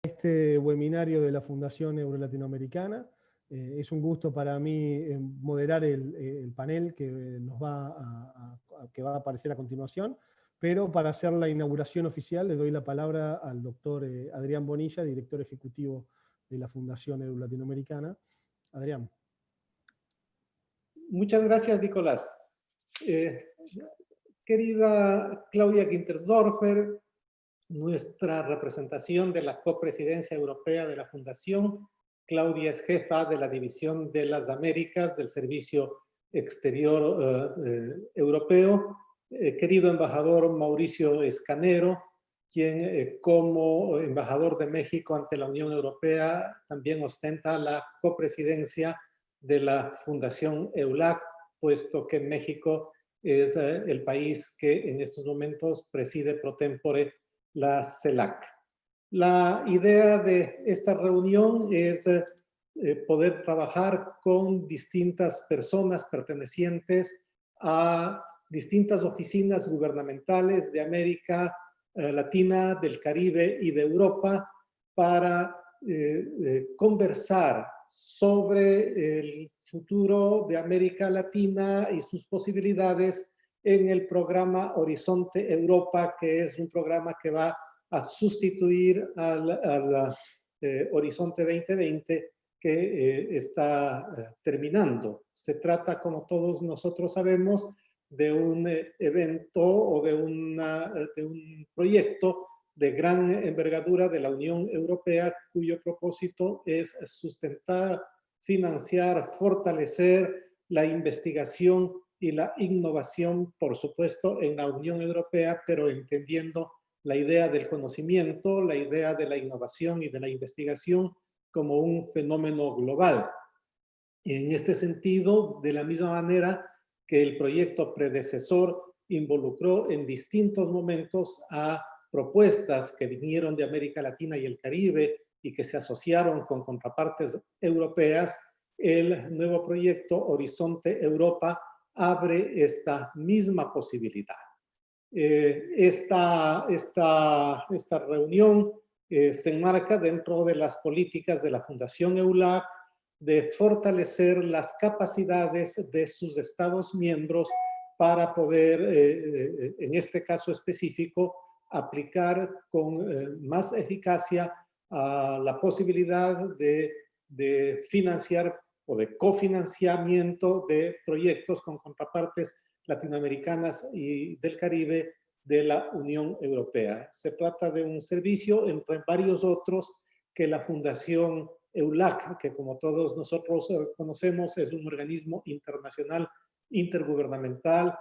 Este webinario de la Fundación Euro-Latinoamericana. Es un gusto para mí moderar el panel que que va a aparecer a continuación, pero para hacer la inauguración oficial le doy la palabra al doctor Adrián Bonilla, director ejecutivo de la Fundación Euro-Latinoamericana. Adrián. Muchas gracias, Nicolás. Querida Claudia Gintersdorfer, nuestra representación de la copresidencia europea de la Fundación. Claudia es jefa de la División de las Américas del Servicio Exterior Europeo. Querido embajador Mauricio Escanero, quien como embajador de México ante la Unión Europea también ostenta la copresidencia de la Fundación EULAC, puesto que México es el país que en estos momentos preside pro tempore la CELAC. La idea de esta reunión es poder trabajar con distintas personas pertenecientes a distintas oficinas gubernamentales de América Latina, del Caribe y de Europa para conversar sobre el futuro de América Latina y sus posibilidades en el programa Horizonte Europa, que es un programa que va a sustituir al Horizonte 2020 que está terminando. Se trata, como todos nosotros sabemos, de un evento o de un proyecto de gran envergadura de la Unión Europea, cuyo propósito es sustentar, financiar, fortalecer la investigación y la innovación, por supuesto, en la Unión Europea, pero entendiendo la idea del conocimiento, la idea de la innovación y de la investigación como un fenómeno global. En este sentido, de la misma manera que el proyecto predecesor involucró en distintos momentos a propuestas que vinieron de América Latina y el Caribe y que se asociaron con contrapartes europeas, el nuevo proyecto Horizonte Europa abre esta misma posibilidad. Esta reunión se enmarca dentro de las políticas de la Fundación EULAC de fortalecer las capacidades de sus Estados miembros para poder, en este caso específico, aplicar con más eficacia la posibilidad de financiar o de cofinanciamiento de proyectos con contrapartes latinoamericanas y del Caribe de la Unión Europea. Se trata de un servicio, entre varios otros, que la Fundación EULAC, que como todos nosotros conocemos, es un organismo internacional intergubernamental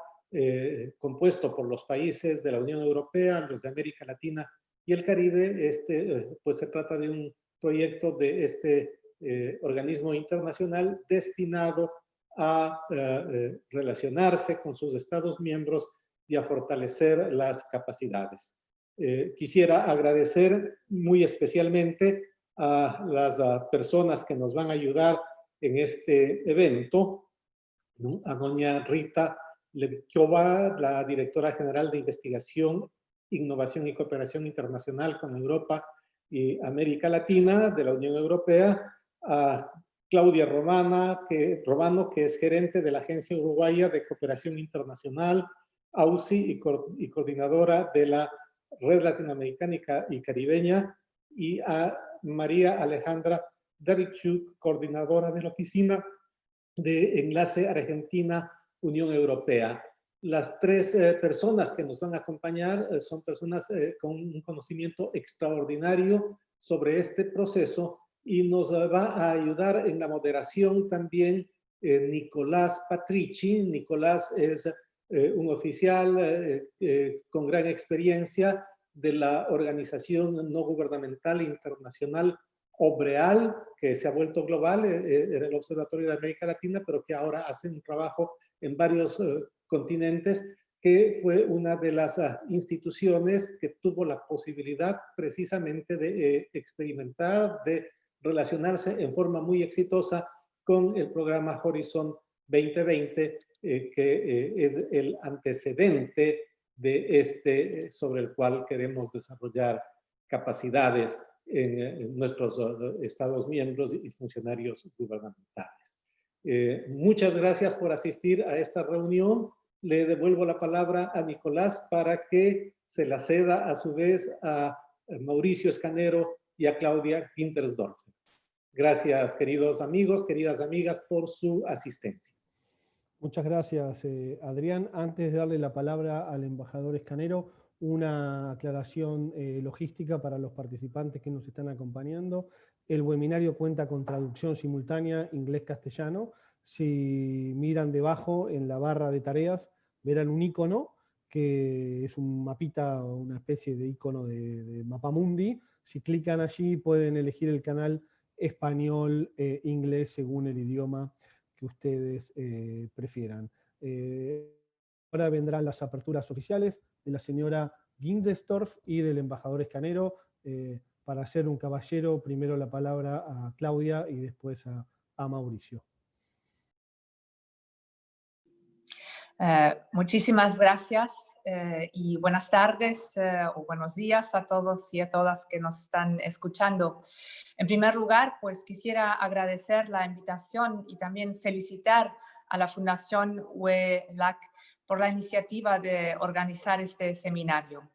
compuesto por los países de la Unión Europea, los de América Latina y el Caribe. Pues se trata de un proyecto de este organismo internacional destinado a relacionarse con sus Estados miembros y a fortalecer las capacidades. Quisiera agradecer muy especialmente a las personas que nos van a ayudar en este evento, ¿no? A doña Rita Lepchova, la directora general de Investigación, Innovación y Cooperación Internacional con Europa y América Latina de la Unión Europea, a Claudia Romano, que es gerente de la Agencia Uruguaya de Cooperación Internacional, AUCI, y coordinadora de la Red Latinoamericana y Caribeña, y a María Alejandra Davidchuk, coordinadora de la Oficina de Enlace Argentina-Unión Europea. Las tres personas que nos van a acompañar son personas con un conocimiento extraordinario sobre este proceso y nos va a ayudar en la moderación también Nicolás Patrici. Nicolás es un oficial con gran experiencia de la organización no gubernamental internacional OBREAL, que se ha vuelto global, era el Observatorio de América Latina, pero que ahora hace un trabajo en varios continentes, que fue una de las instituciones que tuvo la posibilidad precisamente de experimentar, de relacionarse en forma muy exitosa con el programa Horizon 2020, que es el antecedente de sobre el cual queremos desarrollar capacidades nuestros Estados miembros y funcionarios gubernamentales. Muchas gracias por asistir a esta reunión. Le devuelvo la palabra a Nicolás para que se la ceda a su vez a Mauricio Escanero y a Claudia Gintersdorfer. Gracias, queridos amigos, queridas amigas, por su asistencia. Muchas gracias, Adrián. Antes de darle la palabra al embajador Escanero, una aclaración logística para los participantes que nos están acompañando. El webinario cuenta con traducción simultánea inglés-castellano. Si miran debajo en la barra de tareas, verán un icono que es un mapita o una especie de icono de mapamundi. Si clican allí pueden elegir el canal español, inglés, según el idioma que ustedes prefieran. Ahora vendrán las aperturas oficiales de la señora Gindersdorf y del embajador Escanero. Para ser un caballero, primero la palabra a Claudia y después a Mauricio. Muchísimas gracias y buenas tardes o buenos días a todos y a todas que nos están escuchando. En primer lugar, pues quisiera agradecer la invitación y también felicitar a la Fundación WELAC por la iniciativa de organizar este seminario.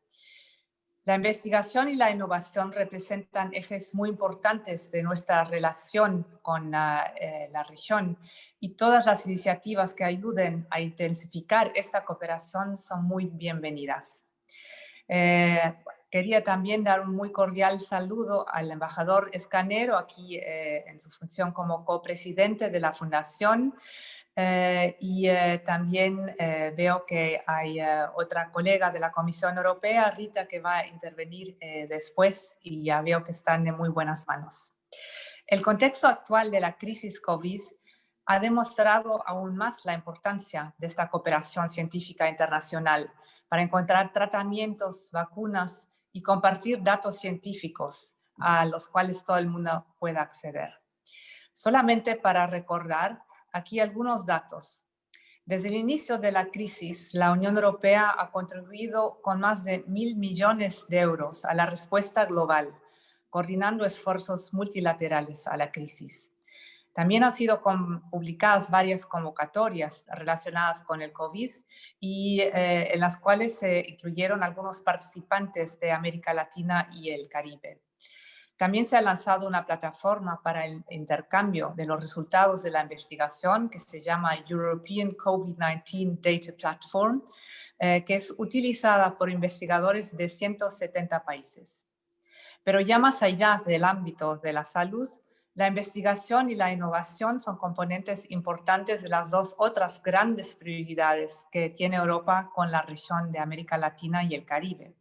La investigación y la innovación representan ejes muy importantes de nuestra relación con la región y todas las iniciativas que ayuden a intensificar esta cooperación son muy bienvenidas. Quería también dar un muy cordial saludo al embajador Escanero, aquí en su función como copresidente de la Fundación. También veo que hay otra colega de la Comisión Europea, Rita, que va a intervenir después y ya veo que están en muy buenas manos. El contexto actual de la crisis COVID ha demostrado aún más la importancia de esta cooperación científica internacional para encontrar tratamientos, vacunas y compartir datos científicos a los cuales todo el mundo pueda acceder. Solamente para recordar, aquí algunos datos. Desde el inicio de la crisis, la Unión Europea ha contribuido con más de 1.000 millones de euros a la respuesta global, coordinando esfuerzos multilaterales a la crisis. También han sido publicadas varias convocatorias relacionadas con el COVID y en las cuales se incluyeron algunos participantes de América Latina y el Caribe. También se ha lanzado una plataforma para el intercambio de los resultados de la investigación que se llama European COVID-19 Data Platform, que es utilizada por investigadores de 170 países. Pero ya más allá del ámbito de la salud, la investigación y la innovación son componentes importantes de las dos otras grandes prioridades que tiene Europa con la región de América Latina y el Caribe,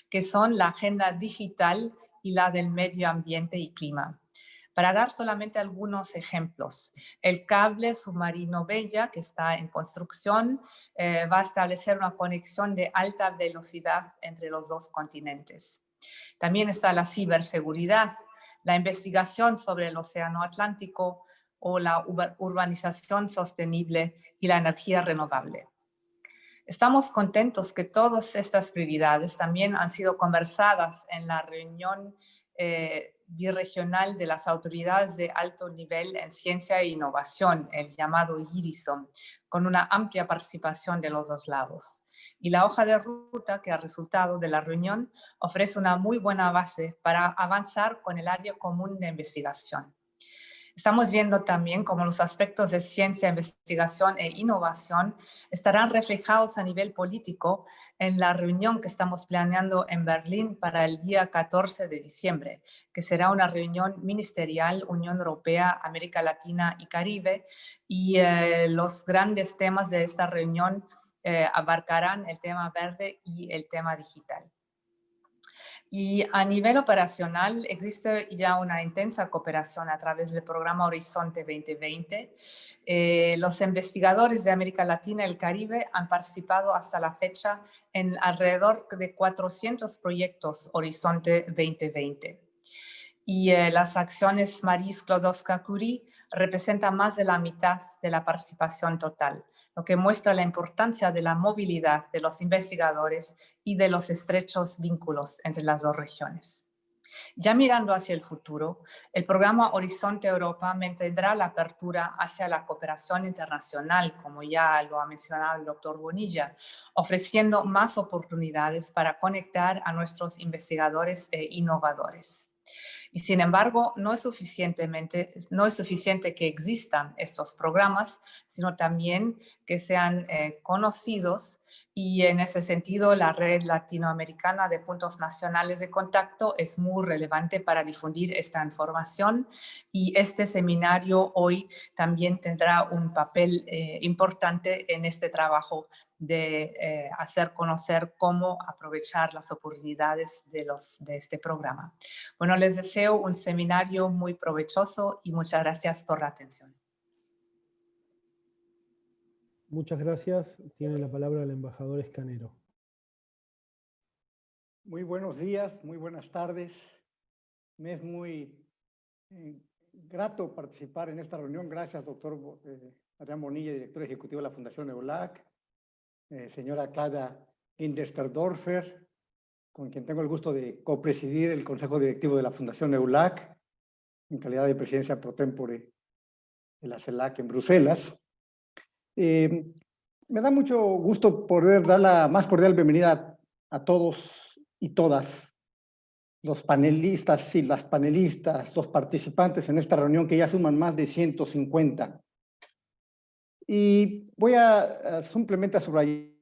que son la agenda digital y la del medio ambiente y clima. Para dar solamente algunos ejemplos, el cable submarino Bella, que está en construcción, va a establecer una conexión de alta velocidad entre los dos continentes. También está la ciberseguridad, la investigación sobre el océano Atlántico o la urbanización sostenible y la energía renovable. Estamos contentos que todas estas prioridades también han sido conversadas en la reunión birregional de las autoridades de alto nivel en ciencia e innovación, el llamado IRISOM, con una amplia participación de los dos lados. Y la hoja de ruta que ha resultado de la reunión ofrece una muy buena base para avanzar con el área común de investigación. Estamos viendo también cómo los aspectos de ciencia, investigación e innovación estarán reflejados a nivel político en la reunión que estamos planeando en Berlín para el día 14 de diciembre, que será una reunión ministerial Unión Europea, América Latina y Caribe, y los grandes temas de esta reunión abarcarán el tema verde y el tema digital. Y a nivel operacional existe ya una intensa cooperación a través del programa Horizonte 2020. Los investigadores de América Latina y el Caribe han participado hasta la fecha en alrededor de 400 proyectos Horizonte 2020. Y las acciones Marie Sklodowska-Curie representan más de la mitad de la participación total, lo que muestra la importancia de la movilidad de los investigadores y de los estrechos vínculos entre las dos regiones. Ya mirando hacia el futuro, el programa Horizonte Europa mantendrá la apertura hacia la cooperación internacional, como ya lo ha mencionado el doctor Bonilla, ofreciendo más oportunidades para conectar a nuestros investigadores e innovadores. Y sin embargo, no es suficiente que existan estos programas, sino también que sean conocidos, y en ese sentido la red latinoamericana de puntos nacionales de contacto es muy relevante para difundir esta información, y este seminario hoy también tendrá un papel importante en este trabajo de hacer conocer cómo aprovechar las oportunidades de este programa. Bueno, les deseo un seminario muy provechoso y muchas gracias por la atención. Muchas gracias. Tiene la palabra el embajador Escanero. Muy buenos días, muy buenas tardes. Me es muy grato participar en esta reunión. Gracias, doctor Adrián Bonilla, director ejecutivo de la Fundación EULAC, señora Clara Indersterdorfer, con quien tengo el gusto de copresidir el Consejo Directivo de la Fundación EULAC, en calidad de presidencia pro tempore de la CELAC en Bruselas. Me da mucho gusto poder dar la más cordial bienvenida a todos y todas los panelistas y las panelistas, los participantes en esta reunión, que ya suman más de 150. Y voy a simplemente a subrayar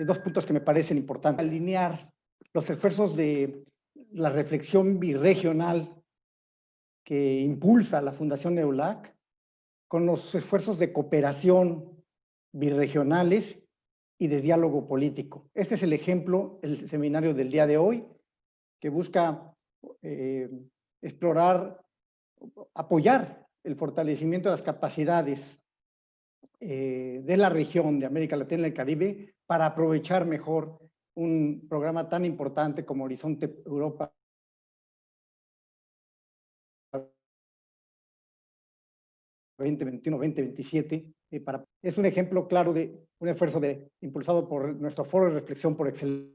dos puntos que me parecen importantes. Alinear los esfuerzos de la reflexión birregional que impulsa la Fundación EULAC con los esfuerzos de cooperación birregionales y de diálogo político. Este es el ejemplo, el seminario del día de hoy, que busca explorar, apoyar el fortalecimiento de las capacidades de la región de América Latina y el Caribe para aprovechar mejor un programa tan importante como Horizonte Europa 2021-2027. Es un ejemplo claro de un esfuerzo impulsado por nuestro foro de reflexión por excelencia,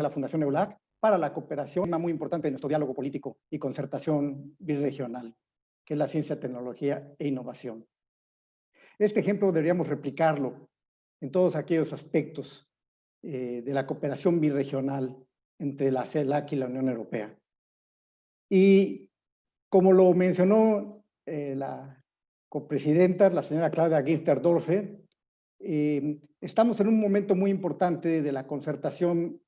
la Fundación EULAC, para la cooperación, un tema muy importante de nuestro diálogo político y concertación birregional, que es la ciencia, tecnología e innovación. Este ejemplo deberíamos replicarlo en todos aquellos aspectos de la cooperación birregional entre la CELAC y la Unión Europea. Y como lo mencionó la copresidenta, la señora Claudia Ginsterdorfer, estamos en un momento muy importante de la concertación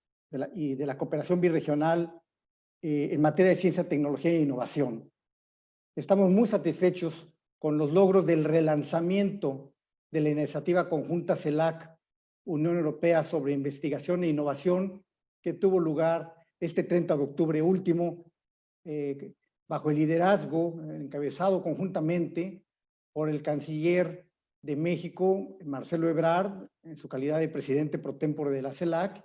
y de la cooperación birregional en materia de ciencia, tecnología e innovación. Estamos muy satisfechos con los logros del relanzamiento de la iniciativa conjunta CELAC Unión Europea sobre investigación e innovación, que tuvo lugar este 30 de octubre último, bajo el liderazgo encabezado conjuntamente por el canciller de México, Marcelo Ebrard, en su calidad de presidente pro tempore de la CELAC,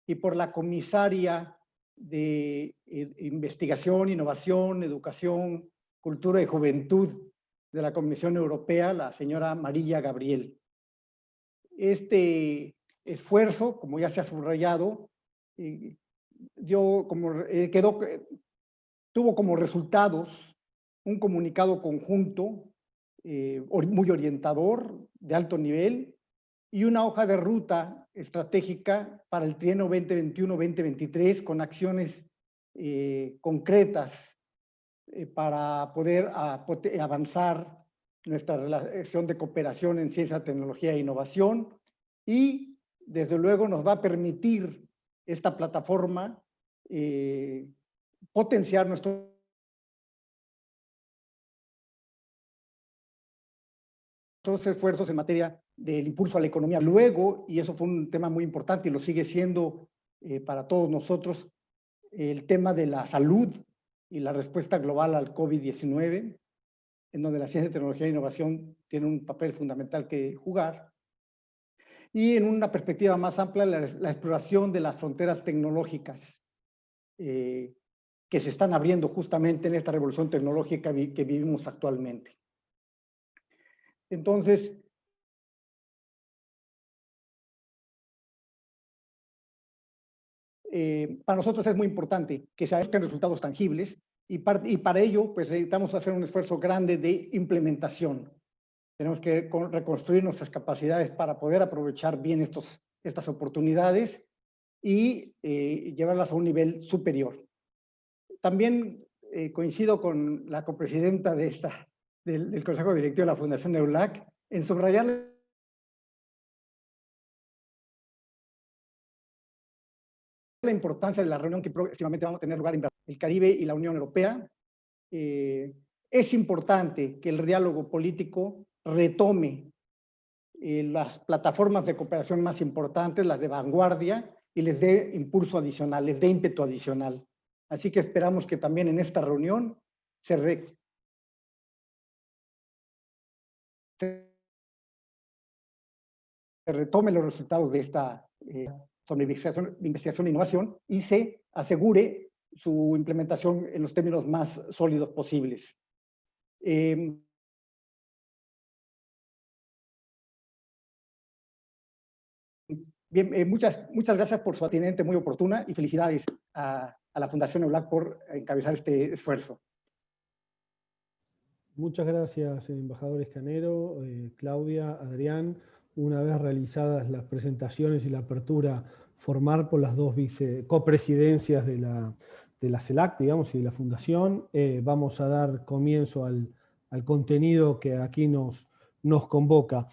y por la comisaria de Investigación, Innovación, Educación, Cultura y Juventud de la Comisión Europea, la señora María Gabriel. Este esfuerzo, como ya se ha subrayado, tuvo como resultados un comunicado conjunto muy orientador, de alto nivel, y una hoja de ruta estratégica para el trienio 2021-2023 con acciones concretas para poder avanzar nuestra relación de cooperación en ciencia, tecnología e innovación, y desde luego nos va a permitir esta plataforma potenciar nuestros esfuerzos en materia del impulso a la economía. Luego, y eso fue un tema muy importante y lo sigue siendo para todos nosotros, el tema de la salud y la respuesta global al COVID-19, en donde la ciencia, tecnología e innovación tiene un papel fundamental que jugar. Y en una perspectiva más amplia, la exploración de las fronteras tecnológicas que se están abriendo justamente en esta revolución tecnológica que vivimos actualmente. Entonces, para nosotros es muy importante que se busquen resultados tangibles y para ello pues necesitamos hacer un esfuerzo grande de implementación. Tenemos que reconstruir nuestras capacidades para poder aprovechar bien estas oportunidades y llevarlas a un nivel superior. También coincido con la copresidenta del Consejo Directivo de la Fundación EULAC en subrayar la importancia de la reunión que próximamente vamos a tener lugar en el Caribe y la Unión Europea. Es importante que el diálogo político retome las plataformas de cooperación más importantes, las de vanguardia, y les dé impulso adicional, les dé ímpetu adicional. Así que esperamos que también en esta reunión se retome los resultados de esta sobre investigación e innovación y se asegure su implementación en los términos más sólidos posibles. Bien, muchas gracias por su atención muy oportuna y felicidades a la Fundación EULAC por encabezar este esfuerzo. Muchas gracias, embajador Scanero, Claudia, Adrián. Una vez realizadas las presentaciones y la apertura formal por las dos copresidencias de la CELAC, digamos, y de la Fundación, vamos a dar comienzo al contenido que aquí nos convoca.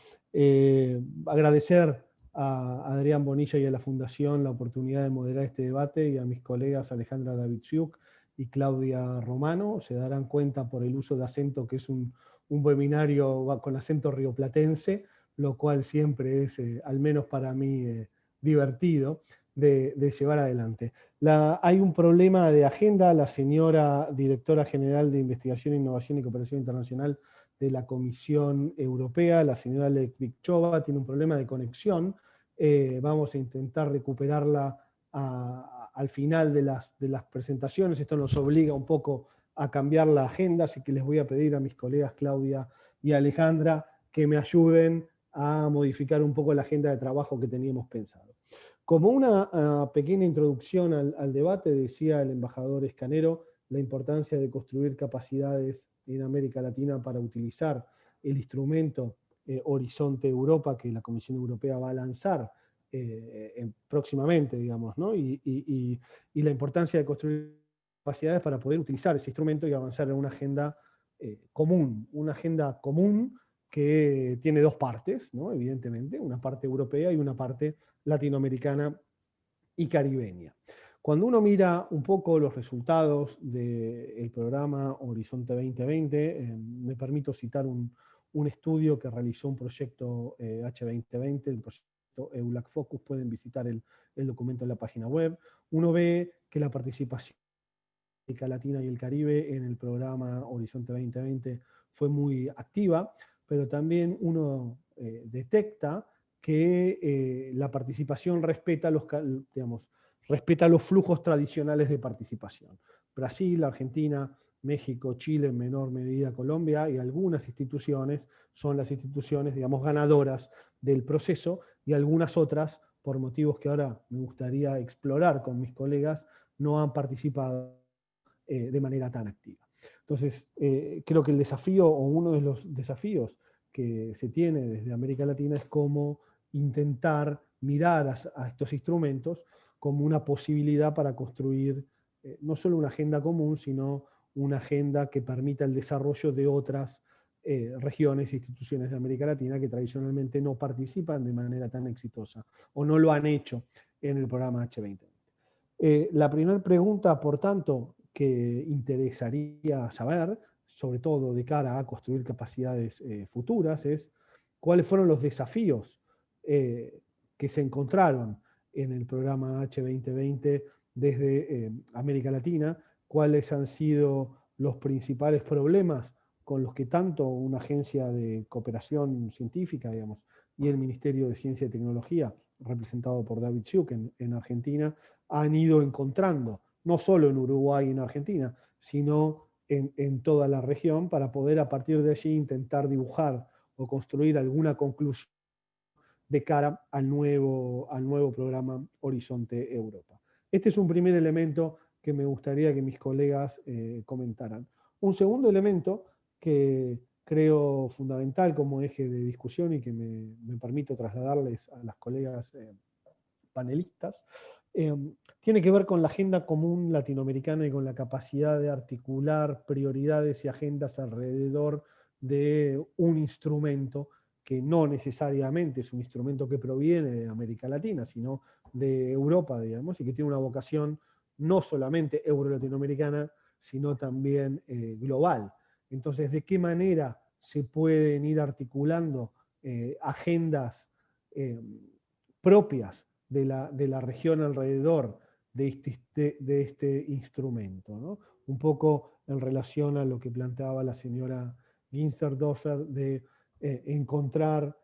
Agradecer a Adrián Bonilla y a la Fundación la oportunidad de moderar este debate y a mis colegas Alejandra Davidziuk y Claudia Romano. Se darán cuenta por el uso de acento que es un webinario con acento rioplatense, lo cual siempre es, al menos para mí, divertido de llevar adelante. Hay un problema de agenda. La señora directora general de Investigación, Innovación y Cooperación Internacional de la Comisión Europea, la señora Lekvichova, tiene un problema de conexión. Vamos a intentar recuperarla al final de las presentaciones. Esto nos obliga un poco a cambiar la agenda, así que les voy a pedir a mis colegas Claudia y Alejandra que me ayuden a modificar un poco la agenda de trabajo que teníamos pensado. Como una pequeña introducción al debate, decía el embajador Scanero la importancia de construir capacidades en América Latina para utilizar el instrumento Horizonte Europa que la Comisión Europea va a lanzar próximamente, digamos, ¿no? Y la importancia de construir capacidades para poder utilizar ese instrumento y avanzar en una agenda común que tiene dos partes, ¿no? Evidentemente, una parte europea y una parte latinoamericana y caribeña. Cuando uno mira un poco los resultados del programa Horizonte 2020, me permito citar un estudio que realizó un proyecto H2020, el proyecto EULAC Focus. Pueden visitar el documento en la página web. Uno ve que la participación de América Latina y el Caribe en el programa Horizonte 2020 fue muy activa, pero también uno detecta que la participación respeta los flujos tradicionales de participación. Brasil, Argentina, México, Chile, en menor medida Colombia, y algunas instituciones son las instituciones, digamos, ganadoras del proceso, y algunas otras, por motivos que ahora me gustaría explorar con mis colegas, no han participado de manera tan activa. Entonces, creo que el desafío, o uno de los desafíos que se tiene desde América Latina, es cómo intentar mirar a estos instrumentos como una posibilidad para construir no solo una agenda común, sino una agenda que permita el desarrollo de otras regiones e instituciones de América Latina que tradicionalmente no participan de manera tan exitosa o no lo han hecho en el programa H2020. La primera pregunta, por tanto, que interesaría saber, sobre todo de cara a construir capacidades futuras, es cuáles fueron los desafíos que se encontraron en el programa H2020 desde América Latina, cuáles han sido los principales problemas con los que tanto una agencia de cooperación científica, digamos, y el Ministerio de Ciencia y Tecnología, representado por Davidziuk en Argentina, han ido encontrando, no solo en Uruguay y en Argentina, sino en toda la región, para poder a partir de allí intentar dibujar o construir alguna conclusión de cara al nuevo programa Horizonte Europa. Este es un primer elemento que me gustaría que mis colegas comentaran. Un segundo elemento que creo fundamental como eje de discusión y que me permito trasladarles a las colegas panelistas, tiene que ver con la agenda común latinoamericana y con la capacidad de articular prioridades y agendas alrededor de un instrumento que no necesariamente es un instrumento que proviene de América Latina, sino de Europa, digamos, y que tiene una vocación no solamente euro-latinoamericana, sino también global. Entonces, ¿de qué manera se pueden ir articulando agendas propias de la región alrededor de este instrumento, ¿no? Un poco en relación a lo que planteaba la señora Ginzerdorfer de encontrar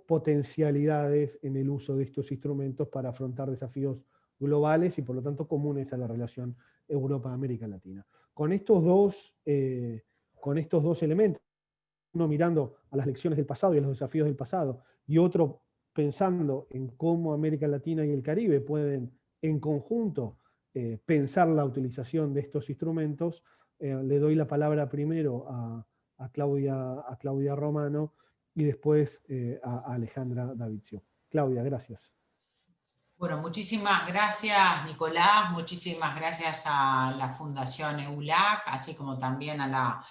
potencialidades en el uso de estos instrumentos para afrontar desafíos globales y por lo tanto comunes a la relación Europa-América Latina. Con estos dos elementos, uno mirando a las lecciones del pasado y a los desafíos del pasado, y otro pensando en cómo América Latina y el Caribe pueden en conjunto pensar la utilización de estos instrumentos, le doy la palabra primero a Claudia Romano y después a Alejandra Davidzio. Claudia, gracias. Bueno, muchísimas gracias, Nicolás, muchísimas gracias a la Fundación EULAC, así como también a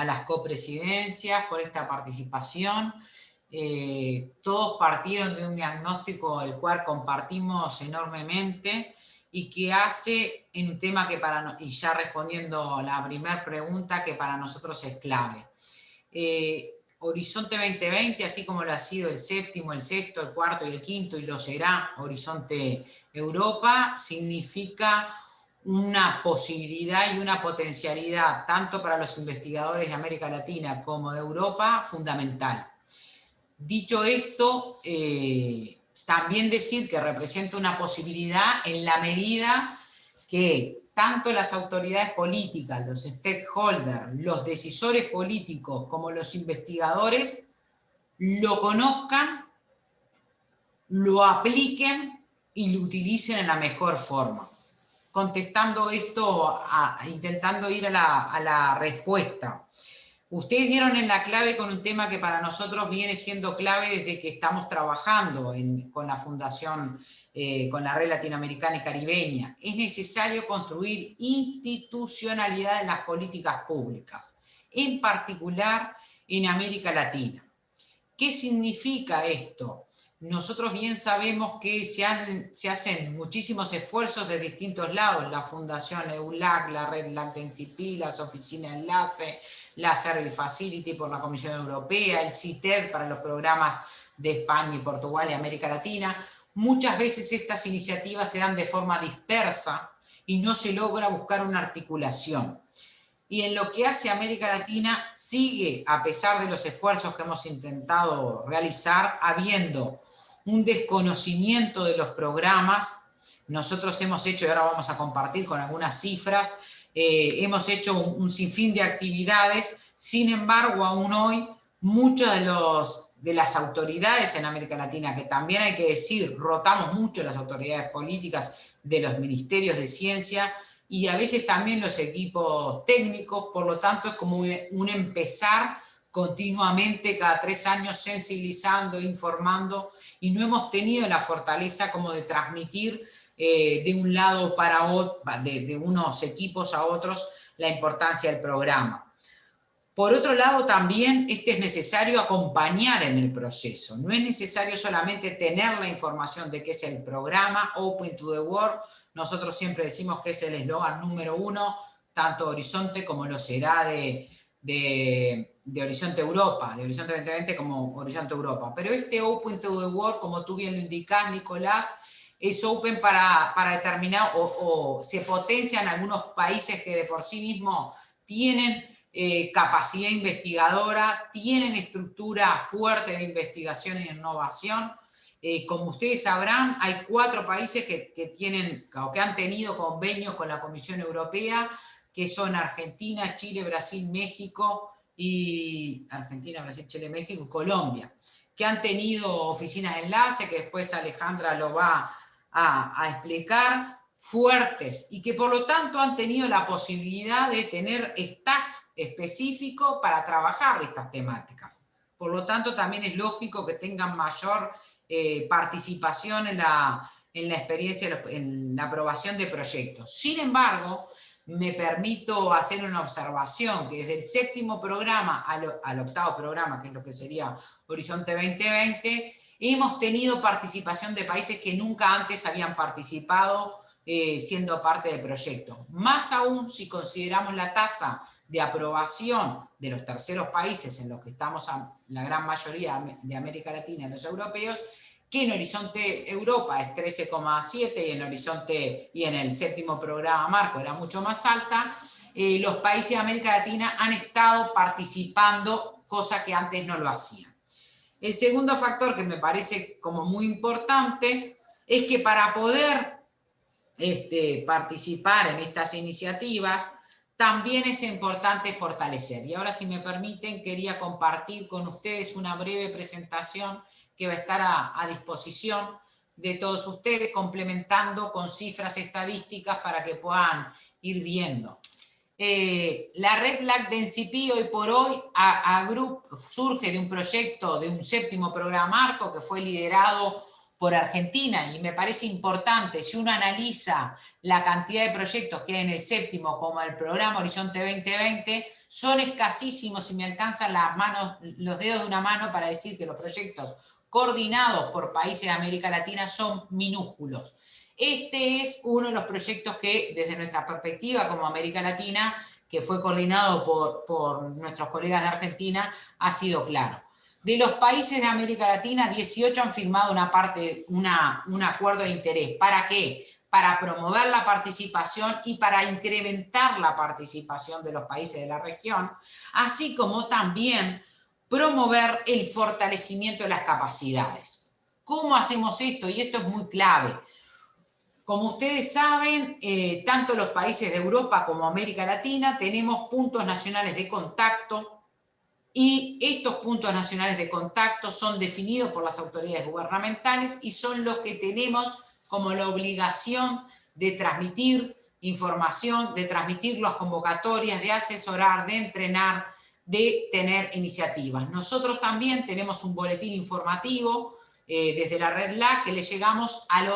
las copresidencias por esta participación. Todos partieron de un diagnóstico el cual compartimos enormemente y que hace en un tema que y ya respondiendo la primera pregunta, que para nosotros es clave. Horizonte 2020, así como lo ha sido el séptimo, el sexto, el cuarto y el quinto, y lo será Horizonte Europa, significa una posibilidad y una potencialidad, tanto para los investigadores de América Latina como de Europa, fundamental. Dicho esto, también decir que representa una posibilidad en la medida que tanto las autoridades políticas, los stakeholders, los decisores políticos como los investigadores lo conozcan, lo apliquen y lo utilicen en la mejor forma. Contestando esto, intentando ir a la respuesta. Ustedes dieron en la clave con un tema que para nosotros viene siendo clave desde que estamos trabajando con la Fundación, con la Red Latinoamericana y Caribeña. Es necesario construir institucionalidad en las políticas públicas, en particular en América Latina. ¿Qué significa esto? Nosotros bien sabemos que se hacen muchísimos esfuerzos de distintos lados, la Fundación EULAC, la Red LAC-DENCIPI, las oficinas Enlace, la Service Facility por la Comisión Europea, el CITED para los programas de España y Portugal y América Latina. Muchas veces estas iniciativas se dan de forma dispersa y no se logra buscar una articulación. Y en lo que hace América Latina sigue, a pesar de los esfuerzos que hemos intentado realizar, habiendo un desconocimiento de los programas. Nosotros hemos hecho, y ahora vamos a compartir con algunas cifras, hemos hecho un sinfín de actividades, sin embargo, aún hoy, muchas de las autoridades en América Latina, que también hay que decir, rotamos mucho las autoridades políticas de los ministerios de ciencia, y a veces también los equipos técnicos, por lo tanto es como un empezar continuamente cada 3 años sensibilizando, informando, y no hemos tenido la fortaleza como de transmitir de un lado para otro, de unos equipos a otros, la importancia del programa. Por otro lado, también es necesario acompañar en el proceso. No es necesario solamente tener la información de qué es el programa, Open to the World. Nosotros siempre decimos que es el eslogan número 1, tanto Horizonte como lo será de Horizonte Europa, de Horizonte 2020 como Horizonte Europa. Pero este Open to the World, como tú bien lo indicás, Nicolás, es open para determinar o se potencian algunos países que de por sí mismos tienen capacidad investigadora, tienen estructura fuerte de investigación y innovación. Como ustedes sabrán, hay 4 países que tienen o que han tenido convenios con la Comisión Europea, que son Argentina, Chile, Brasil, México y Argentina, Brasil, Chile, México y Colombia, que han tenido oficinas de enlace, que después Alejandra lo va a explicar, fuertes, y que por lo tanto han tenido la posibilidad de tener staff específico para trabajar estas temáticas. Por lo tanto, también es lógico que tengan mayor participación en la experiencia, en la aprobación de proyectos. Sin embargo, me permito hacer una observación, que desde el 7º programa al 8º programa, que es lo que sería Horizonte 2020, hemos tenido participación de países que nunca antes habían participado siendo parte del proyecto. Más aún si consideramos la tasa de aprobación de los terceros países en los que estamos la gran mayoría de América Latina y los europeos, que en Horizonte Europa es 13,7 y en el 7º programa marco era mucho más alta, los países de América Latina han estado participando, cosa que antes no lo hacían. El segundo factor que me parece como muy importante es que para poder participar en estas iniciativas también es importante fortalecer. Y ahora, si me permiten, quería compartir con ustedes una breve presentación que va a estar a disposición de todos ustedes, complementando con cifras estadísticas para que puedan ir viendo. La red LAC de NCP hoy por hoy surge de un proyecto, de un 7º programa marco que fue liderado por Argentina, y me parece importante, si uno analiza la cantidad de proyectos que hay en el 7º como el programa Horizonte 2020, son escasísimos, y me alcanzan los dedos de una mano para decir que los proyectos coordinados por países de América Latina son minúsculos. Este es uno de los proyectos que, desde nuestra perspectiva como América Latina, que fue coordinado por nuestros colegas de Argentina, ha sido claro. De los países de América Latina, 18 han firmado un acuerdo de interés. ¿Para qué? Para promover la participación y para incrementar la participación de los países de la región, así como también promover el fortalecimiento de las capacidades. ¿Cómo hacemos esto? Y esto es muy clave. Como ustedes saben, tanto los países de Europa como América Latina tenemos puntos nacionales de contacto, y estos puntos nacionales de contacto son definidos por las autoridades gubernamentales y son los que tenemos como la obligación de transmitir información, de transmitir las convocatorias, de asesorar, de entrenar, de tener iniciativas. Nosotros también tenemos un boletín informativo desde la red LAC que le llegamos a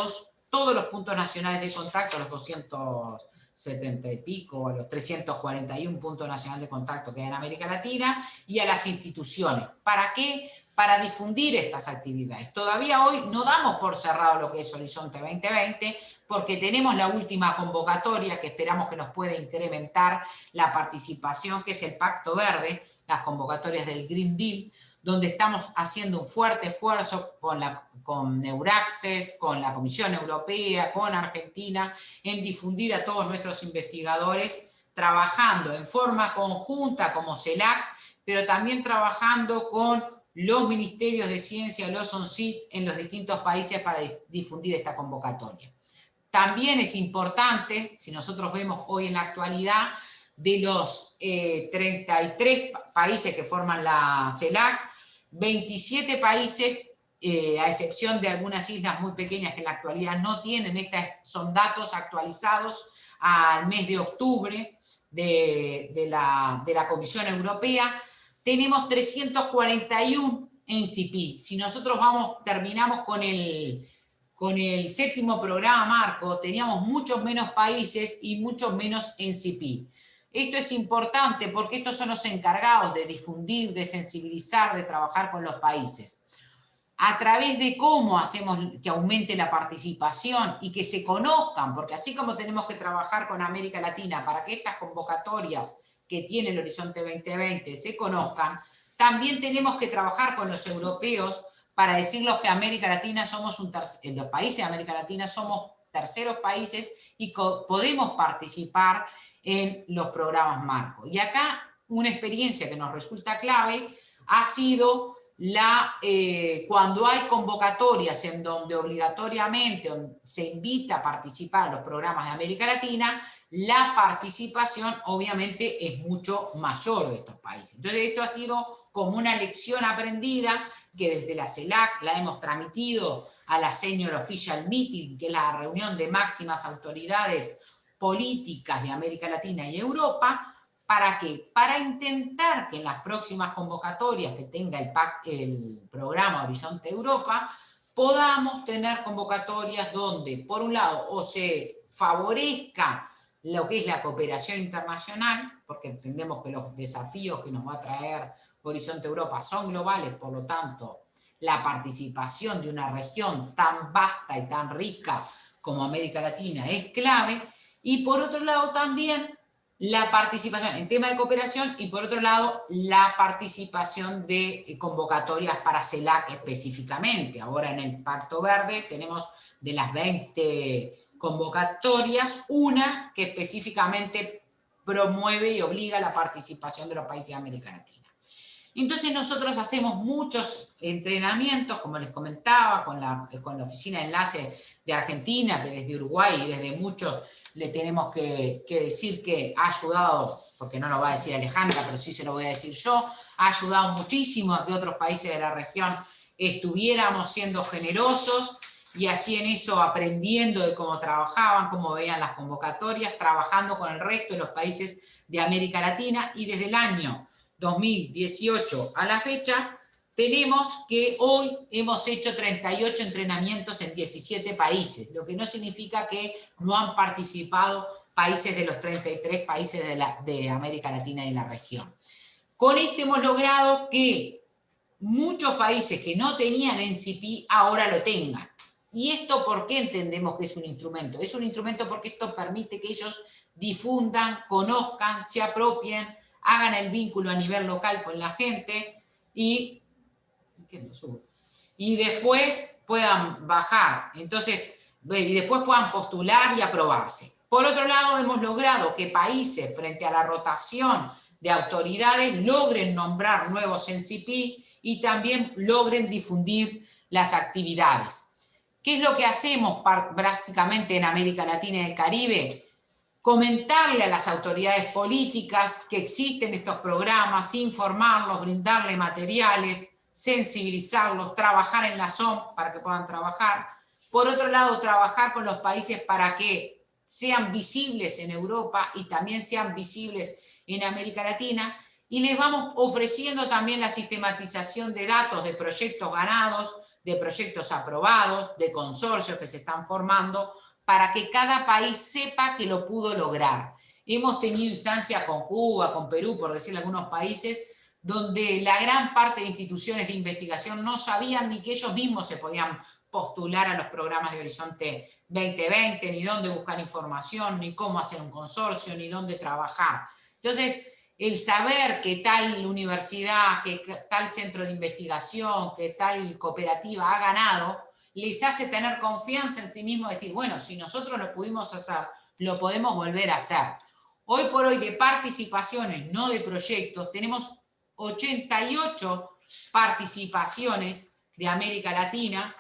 todos los puntos nacionales de contacto, a los 270 y pico, a los 341 puntos nacionales de contacto que hay en América Latina, y a las instituciones. ¿Para qué? Para difundir estas actividades. Todavía hoy no damos por cerrado lo que es Horizonte 2020, porque tenemos la última convocatoria que esperamos que nos pueda incrementar la participación, que es el Pacto Verde, las convocatorias del Green Deal, donde estamos haciendo un fuerte esfuerzo con Neuraccess, con la Comisión Europea, con Argentina, en difundir a todos nuestros investigadores, trabajando en forma conjunta como CELAC, pero también trabajando con los ministerios de ciencia, los ONCIT, en los distintos países para difundir esta convocatoria. También es importante, si nosotros vemos hoy en la actualidad, de los 33 países que forman la CELAC, 27 países, a excepción de algunas islas muy pequeñas que en la actualidad no tienen, son datos actualizados al mes de octubre de la Comisión Europea, tenemos 341 NCP. Si nosotros terminamos con el 7º programa marco, teníamos muchos menos países y muchos menos NCP. Esto es importante porque estos son los encargados de difundir, de sensibilizar, de trabajar con los países. A través de cómo hacemos que aumente la participación y que se conozcan, porque así como tenemos que trabajar con América Latina para que estas convocatorias que tiene el Horizonte 2020 se conozcan, también tenemos que trabajar con los europeos para decirles que América Latina en los países de América Latina somos terceros países y podemos participar en los programas marco. Y acá una experiencia que nos resulta clave ha sido cuando hay convocatorias en donde obligatoriamente se invita a participar en los programas de América Latina, la participación obviamente es mucho mayor de estos países. Entonces esto ha sido como una lección aprendida que desde la CELAC la hemos transmitido a la Senior Official Meeting, que es la reunión de máximas autoridades políticas de América Latina y Europa. ¿Para qué? Para intentar que en las próximas convocatorias que tenga el programa Horizonte Europa, podamos tener convocatorias donde, por un lado, o se favorezca lo que es la cooperación internacional, porque entendemos que los desafíos que nos va a traer Horizonte Europa son globales, por lo tanto, la participación de una región tan vasta y tan rica como América Latina es clave, y por otro lado también la participación en tema de cooperación y por otro lado la participación de convocatorias para CELAC específicamente. Ahora en el Pacto Verde tenemos de las 20 convocatorias, una que específicamente promueve y obliga la participación de los países de América Latina. Entonces nosotros hacemos muchos entrenamientos, como les comentaba, con la Oficina de Enlace de Argentina, que desde Uruguay y desde muchos le tenemos que decir que ha ayudado, porque no lo va a decir Alejandra, pero sí se lo voy a decir yo, ha ayudado muchísimo a que otros países de la región estuviéramos siendo generosos y así en eso aprendiendo de cómo trabajaban, cómo veían las convocatorias, trabajando con el resto de los países de América Latina, y desde el año 2018 a la fecha, tenemos que hoy hemos hecho 38 entrenamientos en 17 países, lo que no significa que no han participado países de los 33 países de América Latina y de la región. Con esto hemos logrado que muchos países que no tenían NCP ahora lo tengan. ¿Y esto por qué entendemos que es un instrumento? Es un instrumento porque esto permite que ellos difundan, conozcan, se apropien, hagan el vínculo a nivel local con la gente y después puedan bajar, entonces, y después puedan postular y aprobarse. Por otro lado, hemos logrado que países, frente a la rotación de autoridades, logren nombrar nuevos NCP y también logren difundir las actividades. ¿Qué es lo que hacemos básicamente en América Latina y el Caribe? Comentarle a las autoridades políticas que existen estos programas, informarlos, brindarles materiales, sensibilizarlos, trabajar en la SOM para que puedan trabajar. Por otro lado, trabajar con los países para que sean visibles en Europa y también sean visibles en América Latina. Y les vamos ofreciendo también la sistematización de datos de proyectos ganados, de proyectos aprobados, de consorcios que se están formando, para que cada país sepa que lo pudo lograr. Hemos tenido instancias con Cuba, con Perú, por decirle algunos países, donde la gran parte de instituciones de investigación no sabían ni que ellos mismos se podían postular a los programas de Horizonte 2020, ni dónde buscar información, ni cómo hacer un consorcio, ni dónde trabajar. Entonces, el saber que tal universidad, que tal centro de investigación, que tal cooperativa ha ganado, les hace tener confianza en sí mismos, decir, bueno, si nosotros lo pudimos hacer, lo podemos volver a hacer. Hoy por hoy de participaciones, no de proyectos, tenemos 88 participaciones de América Latina,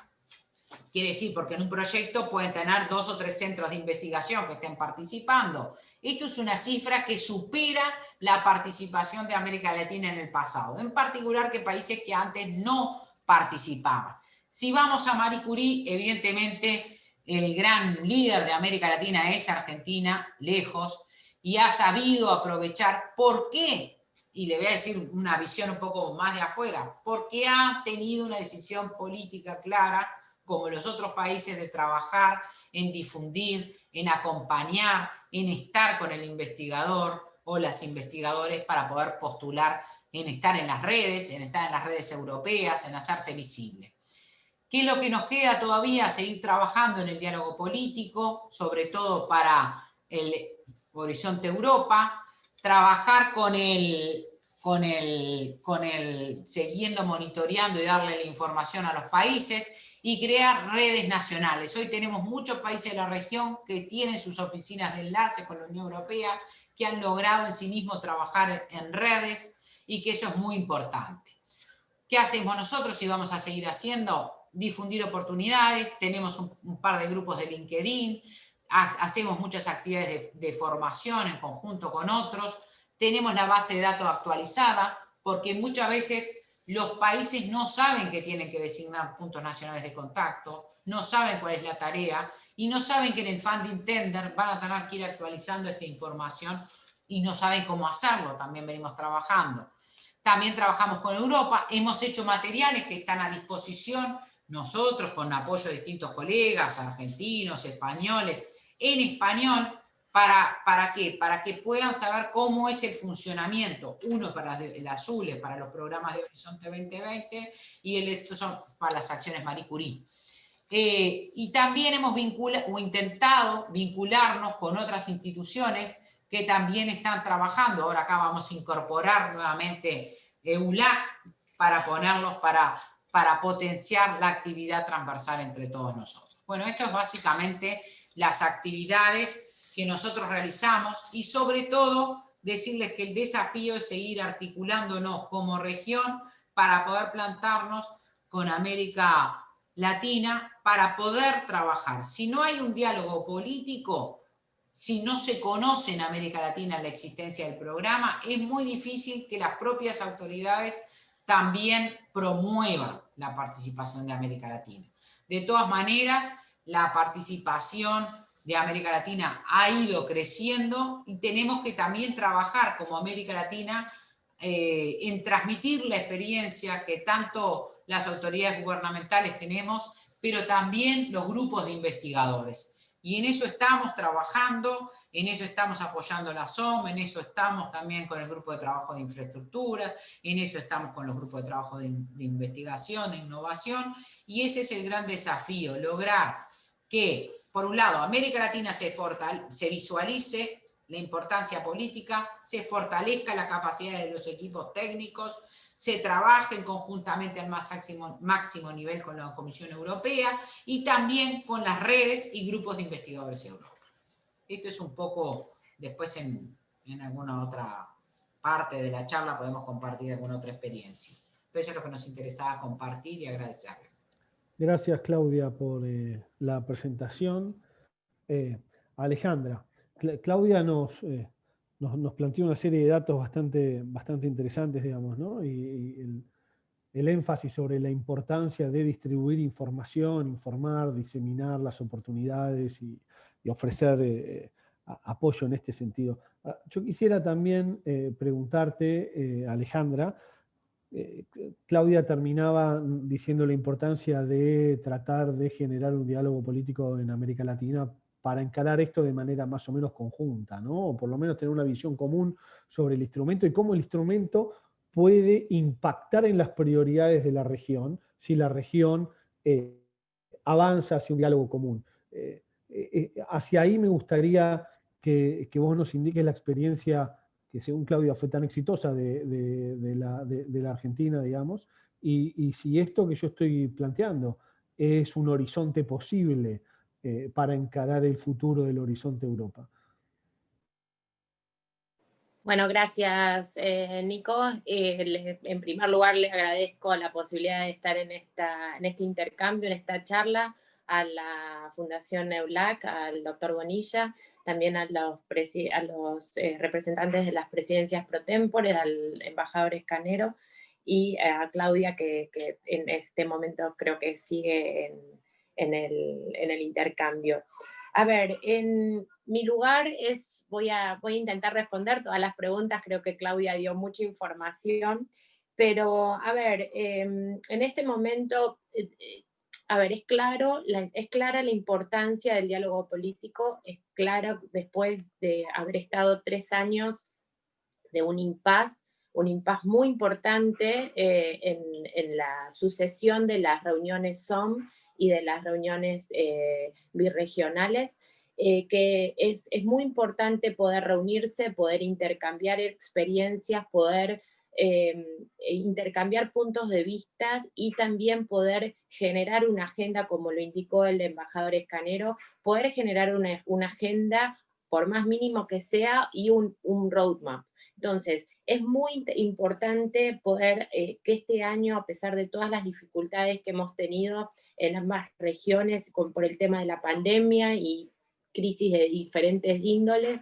quiere decir, porque en un proyecto pueden tener 2 o 3 centros de investigación que estén participando. Esto es una cifra que supera la participación de América Latina en el pasado, en particular que países que antes no participaban. Si vamos a Marie Curie, evidentemente el gran líder de América Latina es Argentina, lejos, y ha sabido aprovechar. ¿Por qué? Y le voy a decir una visión un poco más de afuera, porque ha tenido una decisión política clara, como los otros países, de trabajar en difundir, en acompañar, en estar con el investigador o las investigadores para poder postular, en estar en las redes europeas, en hacerse visible. ¿Qué es lo que nos queda todavía? Seguir trabajando en el diálogo político, sobre todo para el Horizonte Europa, trabajar siguiendo monitoreando y darle la información a los países y crear redes nacionales. Hoy tenemos muchos países de la región que tienen sus oficinas de enlace con la Unión Europea, que han logrado en sí mismos trabajar en redes y que eso es muy importante. ¿Qué hacemos nosotros y vamos a seguir haciendo? Difundir oportunidades, tenemos un par de grupos de LinkedIn, hacemos muchas actividades de formación en conjunto con otros, tenemos la base de datos actualizada, porque muchas veces los países no saben que tienen que designar puntos nacionales de contacto, no saben cuál es la tarea, y no saben que en el funding tender van a tener que ir actualizando esta información, y no saben cómo hacerlo, también venimos trabajando. También trabajamos con Europa, hemos hecho materiales que están a disposición, nosotros con apoyo de distintos colegas, argentinos, españoles, en español. ¿Para qué? Para que puedan saber cómo es el funcionamiento. Uno para el azul es para los programas de Horizonte 2020 y el otro son para las acciones Marie Curie. Y también hemos intentado vincularnos con otras instituciones que también están trabajando. Ahora acá vamos a incorporar nuevamente EULAC para ponerlos, para potenciar la actividad transversal entre todos nosotros. Bueno, esto es básicamente las actividades que nosotros realizamos y sobre todo decirles que el desafío es seguir articulándonos como región para poder plantarnos con América Latina para poder trabajar. Si no hay un diálogo político, si no se conoce en América Latina la existencia del programa, es muy difícil que las propias autoridades también promuevan la participación de América Latina. De todas maneras, la participación de América Latina ha ido creciendo y tenemos que también trabajar como América Latina en transmitir la experiencia que tanto las autoridades gubernamentales tenemos, pero también los grupos de investigadores. Y en eso estamos trabajando, en eso estamos apoyando la SOM, en eso estamos también con el grupo de trabajo de infraestructura, en eso estamos con los grupos de trabajo de investigación, de innovación, y ese es el gran desafío, lograr que, por un lado, América Latina se visualice la importancia política, se fortalezca la capacidad de los equipos técnicos, se trabajen conjuntamente al máximo nivel con la Comisión Europea y también con las redes y grupos de investigadores europeos. Esto es un poco, después en alguna otra parte de la charla podemos compartir alguna otra experiencia. Pero eso es lo que nos interesaba compartir y agradecerles. Gracias, Claudia, por la presentación. Alejandra, Claudia nos planteó una serie de datos bastante interesantes, digamos, ¿no? Y el énfasis sobre la importancia de distribuir información, informar, diseminar las oportunidades y ofrecer apoyo en este sentido. Yo quisiera también preguntarte, Alejandra, Claudia terminaba diciendo la importancia de tratar de generar un diálogo político en América Latina para encarar esto de manera más o menos conjunta, ¿no? O por lo menos tener una visión común sobre el instrumento y cómo el instrumento puede impactar en las prioridades de la región si la región avanza hacia un diálogo común. Hacia ahí me gustaría que vos nos indiques la experiencia que según Claudia fue tan exitosa de la Argentina, digamos, y si esto que yo estoy planteando es un horizonte posible para encarar el futuro del horizonte Europa. Bueno, gracias, Nico. En primer lugar, les agradezco la posibilidad de estar en este intercambio, en esta charla, a la Fundación EULAC, al doctor Bonilla, también a los representantes de las presidencias pro tempore, al embajador Escanero, y a Claudia, que en este momento creo que sigue en el intercambio. A ver, en mi lugar voy a intentar responder todas las preguntas, creo que Claudia dio mucha información, pero a ver, en este momento, a ver, es clara la importancia del diálogo político, es clara después de haber estado 3 años de un impasse muy importante en la sucesión de las reuniones SOM y de las reuniones birregionales, que es muy importante poder reunirse, poder intercambiar experiencias, poder intercambiar puntos de vista y también poder generar una agenda, como lo indicó el embajador Escanero, poder generar una agenda, por más mínimo que sea, y un roadmap. Entonces, es muy importante poder que este año, a pesar de todas las dificultades que hemos tenido en ambas regiones por el tema de la pandemia y crisis de diferentes índoles,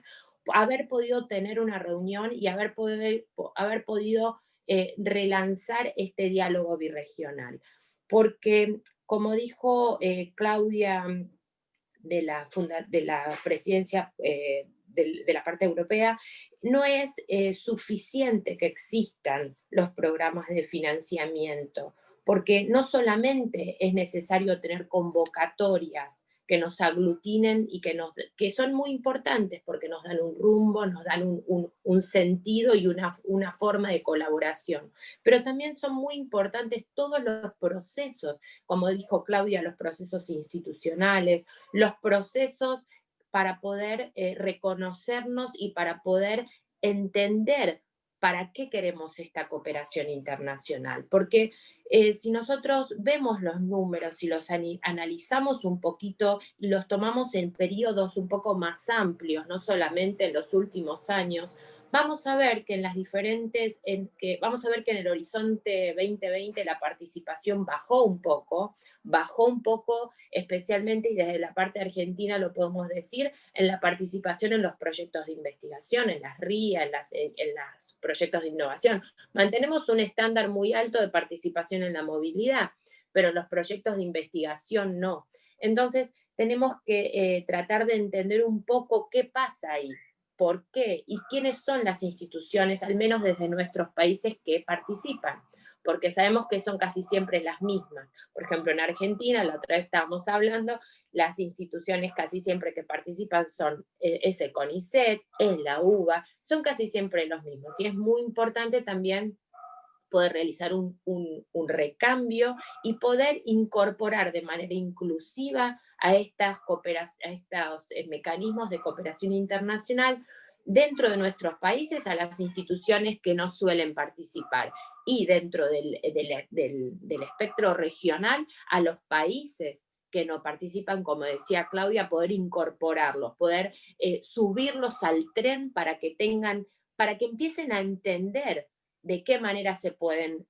haber podido tener una reunión y haber podido relanzar este diálogo birregional. Porque, como dijo Claudia de la presidencia de la parte europea, no es suficiente que existan los programas de financiamiento, porque no solamente es necesario tener convocatorias que nos aglutinen y que son muy importantes porque nos dan un rumbo, nos dan un sentido y una forma de colaboración. Pero también son muy importantes todos los procesos, como dijo Claudia, los procesos institucionales, los procesos para poder reconocernos y para poder entender para qué queremos esta cooperación internacional. Porque si nosotros vemos los números y los analizamos un poquito y los tomamos en periodos un poco más amplios, no solamente en los últimos años, vamos a ver que en vamos a ver que en el horizonte 2020 la participación bajó un poco, especialmente, y desde la parte argentina lo podemos decir, en la participación en los proyectos de investigación, en las RIA, en los proyectos de innovación. Mantenemos un estándar muy alto de participación en la movilidad, pero en los proyectos de investigación no. Entonces, tenemos que tratar de entender un poco qué pasa ahí, por qué y quiénes son las instituciones, al menos desde nuestros países, que participan, porque sabemos que son casi siempre las mismas. Por ejemplo, en Argentina, la otra vez estábamos hablando, las instituciones casi siempre que participan es el CONICET, es la UBA, son casi siempre los mismos. Y es muy importante también poder realizar un recambio y poder incorporar de manera inclusiva a estos mecanismos de cooperación internacional dentro de nuestros países a las instituciones que no suelen participar y dentro del espectro regional a los países que no participan, como decía Claudia, poder incorporarlos, poder subirlos al tren para que empiecen a entender de qué manera se pueden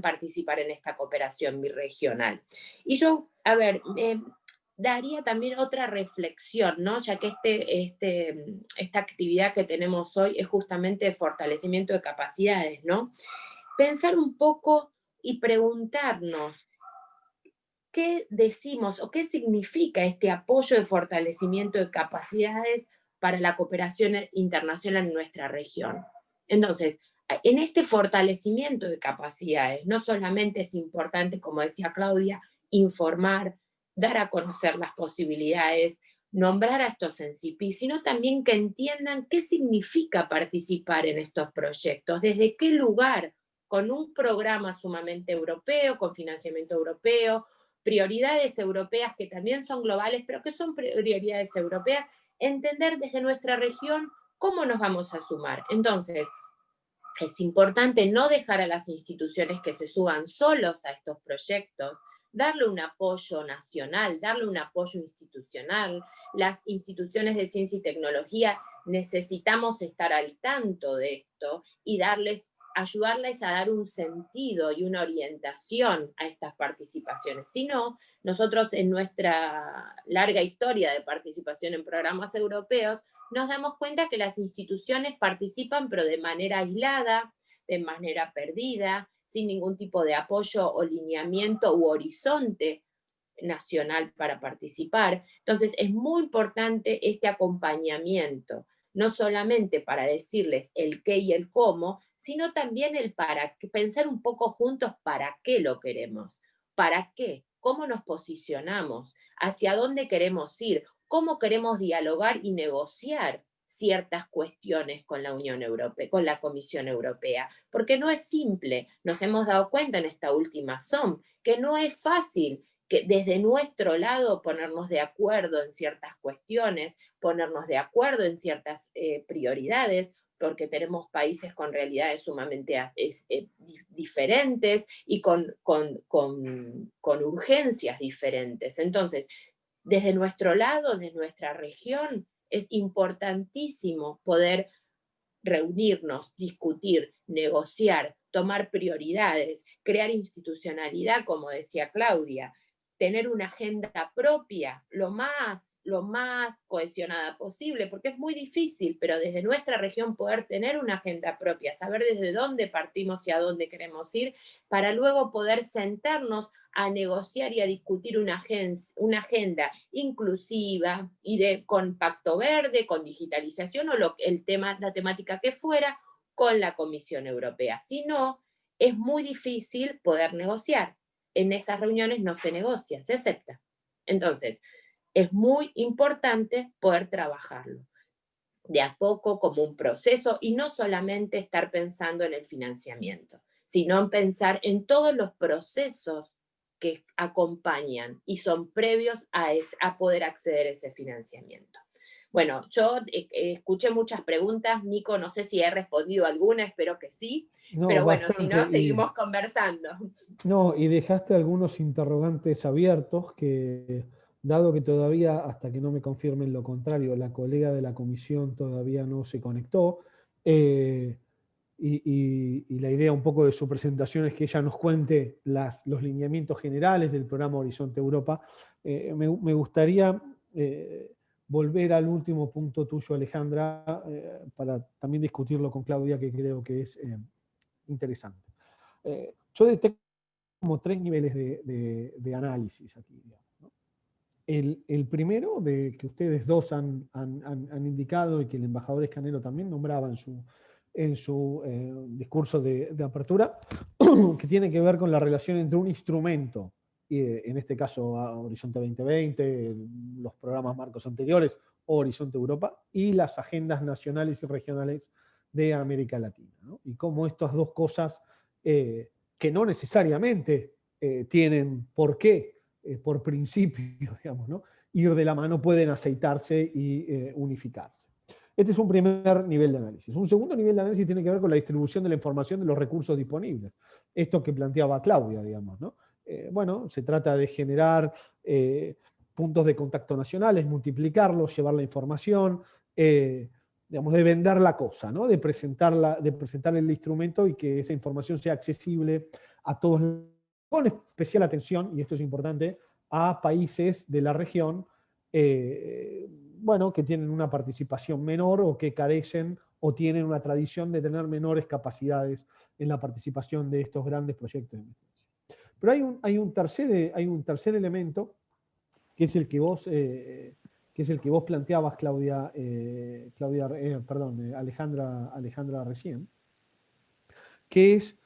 participar en esta cooperación birregional. Y yo, daría también otra reflexión, ¿no? Ya que esta actividad que tenemos hoy es justamente de fortalecimiento de capacidades, ¿no? Pensar un poco y preguntarnos qué decimos o qué significa este apoyo de fortalecimiento de capacidades para la cooperación internacional en nuestra región. Entonces, en este fortalecimiento de capacidades, no solamente es importante, como decía Claudia, informar, dar a conocer las posibilidades, nombrar a estos CENSIPI, sino también que entiendan qué significa participar en estos proyectos, desde qué lugar, con un programa sumamente europeo, con financiamiento europeo, prioridades europeas que también son globales, pero que son prioridades europeas, entender desde nuestra región cómo nos vamos a sumar. Entonces, es importante no dejar a las instituciones que se suban solos a estos proyectos, darle un apoyo nacional, darle un apoyo institucional. Las instituciones de ciencia y tecnología necesitamos estar al tanto de esto y ayudarles a dar un sentido y una orientación a estas participaciones. Si no, nosotros en nuestra larga historia de participación en programas europeos, nos damos cuenta que las instituciones participan, pero de manera aislada, de manera perdida, sin ningún tipo de apoyo o lineamiento u horizonte nacional para participar. Entonces, es muy importante este acompañamiento, no solamente para decirles el qué y el cómo, sino también el para, pensar un poco juntos para qué lo queremos, para qué, cómo nos posicionamos, hacia dónde queremos ir, cómo queremos dialogar y negociar ciertas cuestiones con la Unión Europea, con la Comisión Europea, porque no es simple. Nos hemos dado cuenta en esta última SOM que no es fácil que desde nuestro lado ponernos de acuerdo en ciertas cuestiones, ponernos de acuerdo en ciertas prioridades, porque tenemos países con realidades sumamente diferentes y con urgencias diferentes. Entonces, desde nuestro lado, desde nuestra región, es importantísimo poder reunirnos, discutir, negociar, tomar prioridades, crear institucionalidad, como decía Claudia, tener una agenda propia lo más cohesionada posible, porque es muy difícil, pero desde nuestra región poder tener una agenda propia, saber desde dónde partimos y a dónde queremos ir, para luego poder sentarnos a negociar y a discutir una agenda inclusiva y con Pacto Verde, con digitalización o la temática que fuera, con la Comisión Europea. Si no, es muy difícil poder negociar. En esas reuniones no se negocia, se acepta. Entonces, es muy importante poder trabajarlo de a poco como un proceso y no solamente estar pensando en el financiamiento, sino en pensar en todos los procesos que acompañan y son previos a poder acceder a ese financiamiento. Bueno, yo escuché muchas preguntas, Nico, no sé si he respondido alguna, espero que sí, No, pero bueno, bastante, si no, seguimos conversando. No, y dejaste algunos interrogantes abiertos que, dado que todavía, hasta que no me confirmen lo contrario, la colega de la comisión todavía no se conectó, y la idea un poco de su presentación es que ella nos cuente los lineamientos generales del programa Horizonte Europa. Me gustaría volver al último punto tuyo, Alejandra, para también discutirlo con Claudia, que creo que es interesante. Yo detecto como 3 niveles de análisis aquí, digamos, ¿no? El primero, que ustedes dos han indicado y que el embajador Escanero también nombraba en su discurso de apertura, que tiene que ver con la relación entre un instrumento, en este caso Horizonte 2020, los programas marcos anteriores, Horizonte Europa, y las agendas nacionales y regionales de América Latina, ¿no? Y cómo estas dos cosas, que no necesariamente tienen por qué, por principio, digamos, ¿no?, ir de la mano, pueden aceitarse y unificarse. Este es un primer nivel de análisis. Un segundo nivel de análisis tiene que ver con la distribución de la información de los recursos disponibles. Esto que planteaba Claudia, digamos, ¿no? Bueno, se trata de generar puntos de contacto nacionales, multiplicarlos, llevar la información, digamos, de vender la cosa, ¿no?, de presentar el instrumento y que esa información sea accesible a todos, con especial atención, y esto es importante, a países de la región, bueno, que tienen una participación menor o que carecen o tienen una tradición de tener menores capacidades en la participación de estos grandes proyectos de investigación. Pero hay un tercer elemento, que es el que vos planteabas, Alejandra recién, que es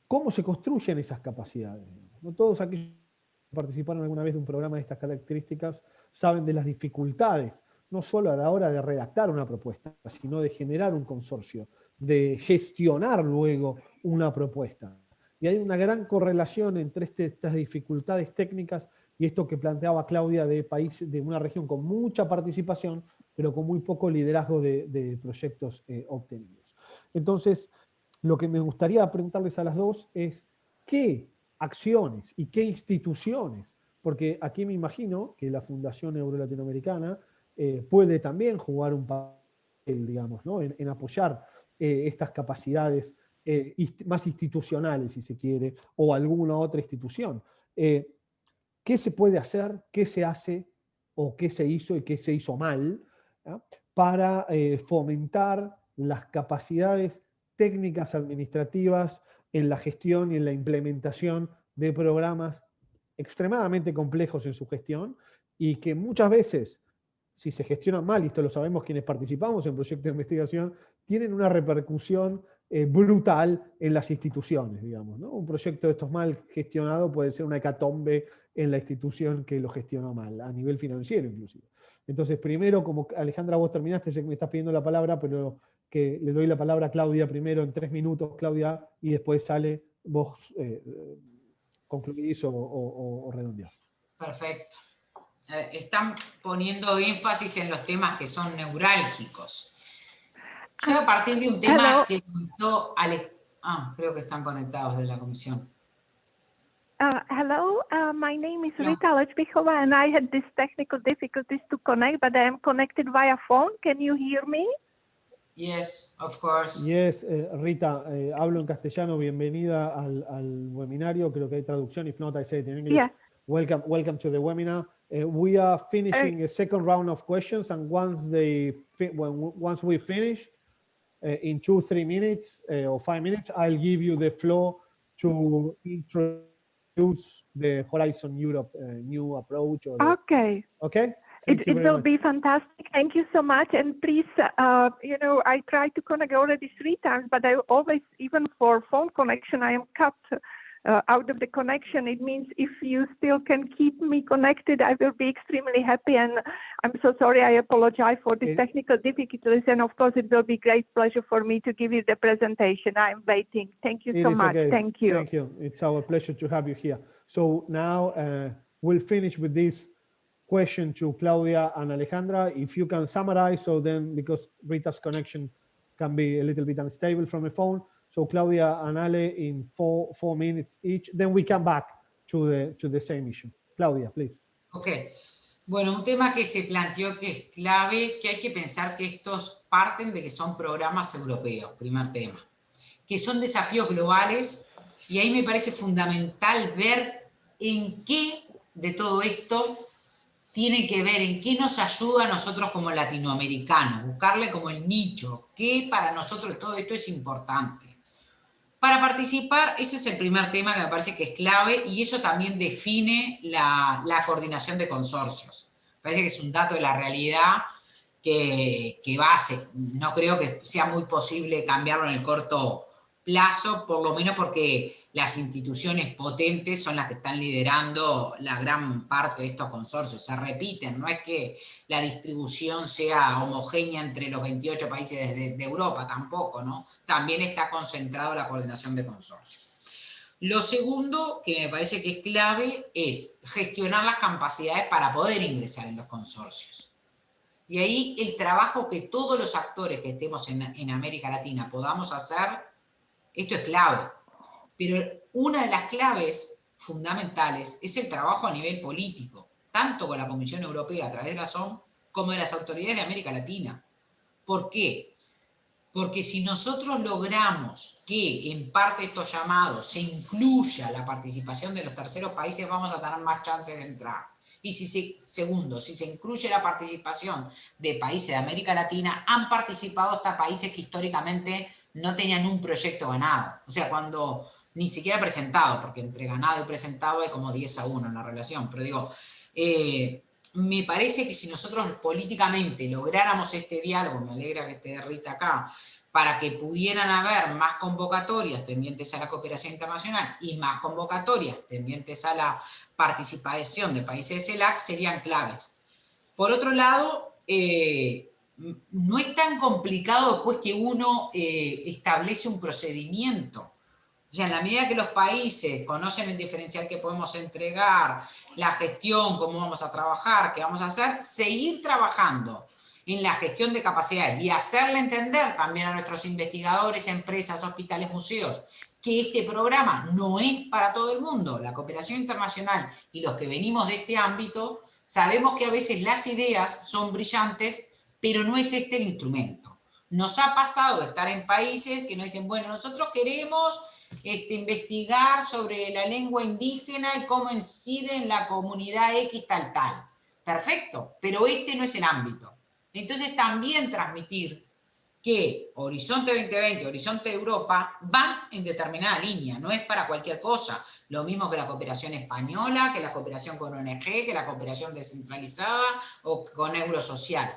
cómo se construyen esas capacidades. No todos aquellos que participaron alguna vez de un programa de estas características saben de las dificultades, no solo a la hora de redactar una propuesta, sino de generar un consorcio, de gestionar luego una propuesta. Y hay una gran correlación entre estas dificultades técnicas y esto que planteaba Claudia de una región con mucha participación, pero con muy poco liderazgo de proyectos obtenidos. Entonces, lo que me gustaría preguntarles a las dos es qué acciones y qué instituciones, porque aquí me imagino que la Fundación Euro-Latinoamericana puede también jugar un papel, digamos, ¿no?, en apoyar estas capacidades más institucionales, si se quiere, o alguna otra institución. ¿Qué se puede hacer, qué se hace, o qué se hizo y qué se hizo mal, ¿no?, para fomentar las capacidades técnicas administrativas en la gestión y en la implementación de programas extremadamente complejos en su gestión y que muchas veces, si se gestionan mal, y esto lo sabemos quienes participamos en proyectos de investigación, tienen una repercusión brutal en las instituciones, digamos, ¿no? Un proyecto de estos mal gestionado puede ser una hecatombe en la institución que lo gestionó mal, a nivel financiero inclusive. Entonces, primero, como Alejandra, vos terminaste, sé que me estás pidiendo la palabra, pero que le doy la palabra a Claudia primero en 3 minutos, Claudia, y después sale, vos concluís o redondeás. Perfecto. Están poniendo énfasis en los temas que son neurálgicos. Yo a partir de un tema que comentó creo que están conectados de la comisión. Hello, my name is Rita Lechbihova, and I had these technical difficulties to connect, but I am connected via phone. Can you hear me? Yes, of course. Yes, Rita, hablo en castellano, bienvenida al webinario, creo que hay traducción, if not I say it in English. Yeah. Welcome to the webinar. We are finishing a second round of questions, and once we finish, in 2-3 minutes or 5 minutes, I'll give you the floor to introduce the Horizon Europe new approach. Okay. Okay? It will be fantastic. Thank you so much. And please, I tried to connect already 3 times, but I always, even for phone connection, I am cut out of the connection. It means if you still can keep me connected, I will be extremely happy. And I'm so sorry. I apologize for the technical difficulties. And of course, it will be great pleasure for me to give you the presentation. I'm waiting. Thank you so much. Okay. Thank you. Thank you. It's our pleasure to have you here. So now we'll finish with this question to Claudia and Alejandra. If you can summarize, so then, because Rita's connection can be a little bit unstable from the phone. So Claudia and Ale in 4 minutes each. Then we come back to the same issue. Claudia, please. Ok. Bueno, un tema que se planteó que es clave, que hay que pensar que estos parten de que son programas europeos, primer tema, que son desafíos globales, y ahí me parece fundamental ver en qué de todo esto tiene que ver, en qué nos ayuda a nosotros como latinoamericanos, buscarle como el nicho, qué para nosotros todo esto es importante. Para participar, ese es el primer tema que me parece que es clave, y eso también define la coordinación de consorcios. Me parece que es un dato de la realidad que no creo que sea muy posible cambiarlo en el corto plazo, por lo menos porque las instituciones potentes son las que están liderando la gran parte de estos consorcios. Se repiten, no es que la distribución sea homogénea entre los 28 países de Europa, tampoco, ¿no? También está concentrado la coordinación de consorcios. Lo segundo que me parece que es clave es gestionar las capacidades para poder ingresar en los consorcios. Y ahí el trabajo que todos los actores que estemos en América Latina podamos hacer, esto es clave. Pero una de las claves fundamentales es el trabajo a nivel político, tanto con la Comisión Europea a través de la SOM, como de las autoridades de América Latina. ¿Por qué? Porque si nosotros logramos que en parte de estos llamados se incluya la participación de los terceros países, vamos a tener más chances de entrar. Y segundo, si se incluye la participación de países de América Latina, han participado hasta países que históricamente no tenían un proyecto ganado. O sea, cuando ni siquiera presentado, porque entre ganado y presentado hay como 10-1 en la relación. Pero digo, me parece que si nosotros políticamente lográramos este diálogo, me alegra que esté Rita acá, para que pudieran haber más convocatorias tendientes a la cooperación internacional y más convocatorias tendientes a la participación de países de CELAC, serían claves. Por otro lado, no es tan complicado después que uno establece un procedimiento. O sea, en la medida que los países conocen el diferencial que podemos entregar, la gestión, cómo vamos a trabajar, qué vamos a hacer, seguir trabajando en la gestión de capacidades y hacerle entender también a nuestros investigadores, empresas, hospitales, museos, que este programa no es para todo el mundo. La cooperación internacional y los que venimos de este ámbito sabemos que a veces las ideas son brillantes, pero no es este el instrumento. Nos ha pasado de estar en países que nos dicen, bueno, nosotros queremos investigar sobre la lengua indígena y cómo incide en la comunidad X tal. Perfecto, pero este no es el ámbito. Entonces también transmitir que Horizonte 2020, Horizonte Europa van en determinada línea, no es para cualquier cosa. Lo mismo que la cooperación española, que la cooperación con ONG, que la cooperación descentralizada o con Eurosocial.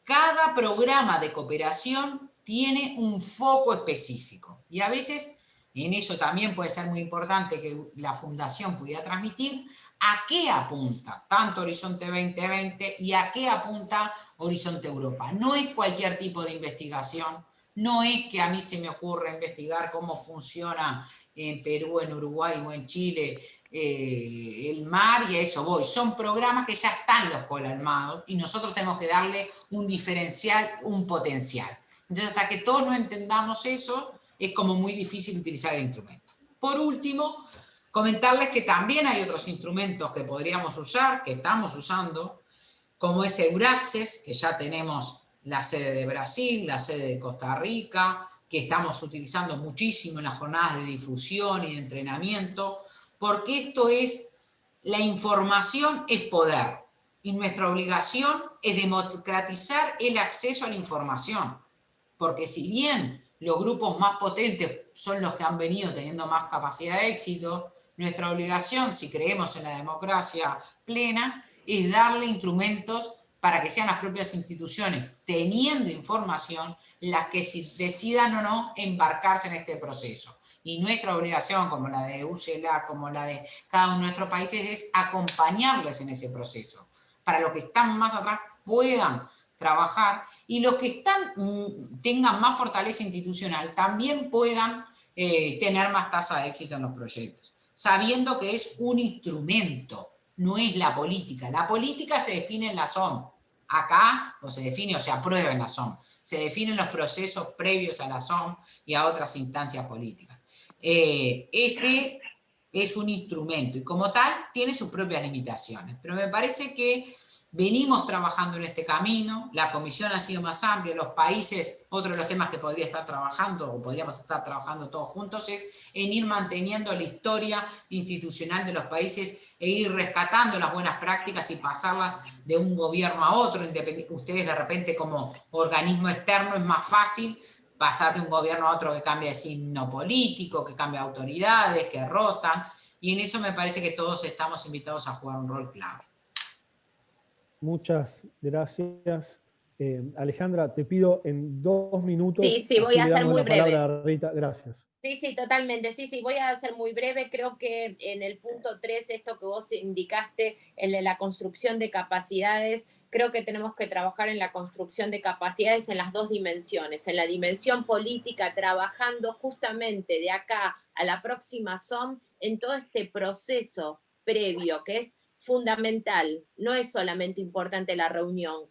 Cada programa de cooperación tiene un foco específico y a veces en eso también puede ser muy importante que la fundación pudiera transmitir a qué apunta tanto Horizonte 2020 y a qué apunta Horizonte Europa. No es cualquier tipo de investigación, no es que a mí se me ocurra investigar cómo funciona en Perú, en Uruguay o en Chile el mar y a eso voy. Son programas que ya están los colalmados y nosotros tenemos que darle un diferencial, un potencial. Entonces, hasta que todos no entendamos eso, es como muy difícil utilizar el instrumento. Por último, comentarles que también hay otros instrumentos que podríamos usar, que estamos usando, como es Euraccess, que ya tenemos la sede de Brasil, la sede de Costa Rica, que estamos utilizando muchísimo en las jornadas de difusión y de entrenamiento, porque esto es, la información es poder, y nuestra obligación es democratizar el acceso a la información, porque si bien los grupos más potentes son los que han venido teniendo más capacidad de éxito, nuestra obligación, si creemos en la democracia plena, es darle instrumentos para que sean las propias instituciones, teniendo información, las que decidan o no embarcarse en este proceso. Y nuestra obligación, como la de UCLA, como la de cada uno de nuestros países, es acompañarles en ese proceso, para los que están más atrás puedan trabajar y los que tengan más fortaleza institucional también puedan tener más tasa de éxito en los proyectos, sabiendo que es un instrumento, no es la política. La política se define en la SOM. Acá o se define o se aprueba en la SOM. Se definen los procesos previos a la SOM y a otras instancias políticas. Este es un instrumento y como tal tiene sus propias limitaciones, pero me parece que venimos trabajando en este camino, la comisión ha sido más amplia, los países, otro de los temas que podría estar trabajando o podríamos estar trabajando todos juntos es en ir manteniendo la historia institucional de los países e ir rescatando las buenas prácticas y pasarlas de un gobierno a otro. Ustedes de repente como organismo externo es más fácil pasar de un gobierno a otro que cambia de signo político, que cambia autoridades, que rotan, y en eso me parece que todos estamos invitados a jugar un rol clave. Muchas gracias. Alejandra, te pido en 2 minutos. Sí, voy a ser muy breve. A Rita. Gracias. Sí, totalmente. Sí, voy a ser muy breve. Creo que en el punto 3, esto que vos indicaste, el de la construcción de capacidades, creo que tenemos que trabajar en la construcción de capacidades en las 2 dimensiones. En la dimensión política, trabajando justamente de acá a la próxima SOM en todo este proceso previo, que es fundamental. No es solamente importante la reunión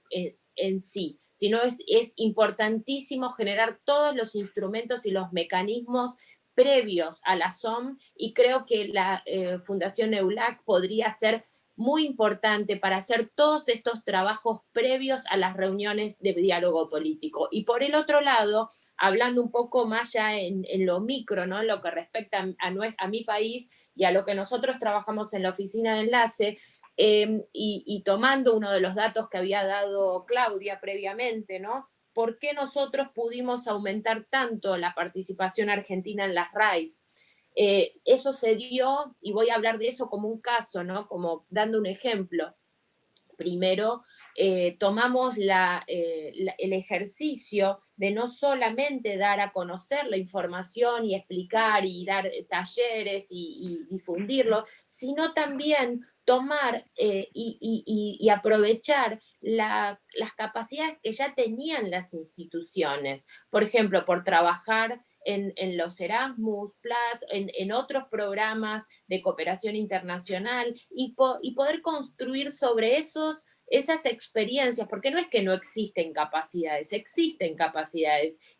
en sí, sino es importantísimo generar todos los instrumentos y los mecanismos previos a la SOM, y creo que la Fundación EULAC podría ser muy importante para hacer todos estos trabajos previos a las reuniones de diálogo político. Y por el otro lado, hablando un poco más ya en lo micro, ¿no? En lo que respecta a mi país y a lo que nosotros trabajamos en la oficina de enlace, y tomando uno de los datos que había dado Claudia previamente, ¿no? ¿Por qué nosotros pudimos aumentar tanto la participación argentina en las RAIs? Eso se dio, y voy a hablar de eso como un caso, ¿no? Como dando un ejemplo. Primero, tomamos el ejercicio de no solamente dar a conocer la información y explicar y dar talleres y difundirlo, sino también tomar y aprovechar las capacidades que ya tenían las instituciones. Por ejemplo, por trabajar en los Erasmus Plus, en otros programas de cooperación internacional, y poder construir sobre esas experiencias, porque no es que no existen capacidades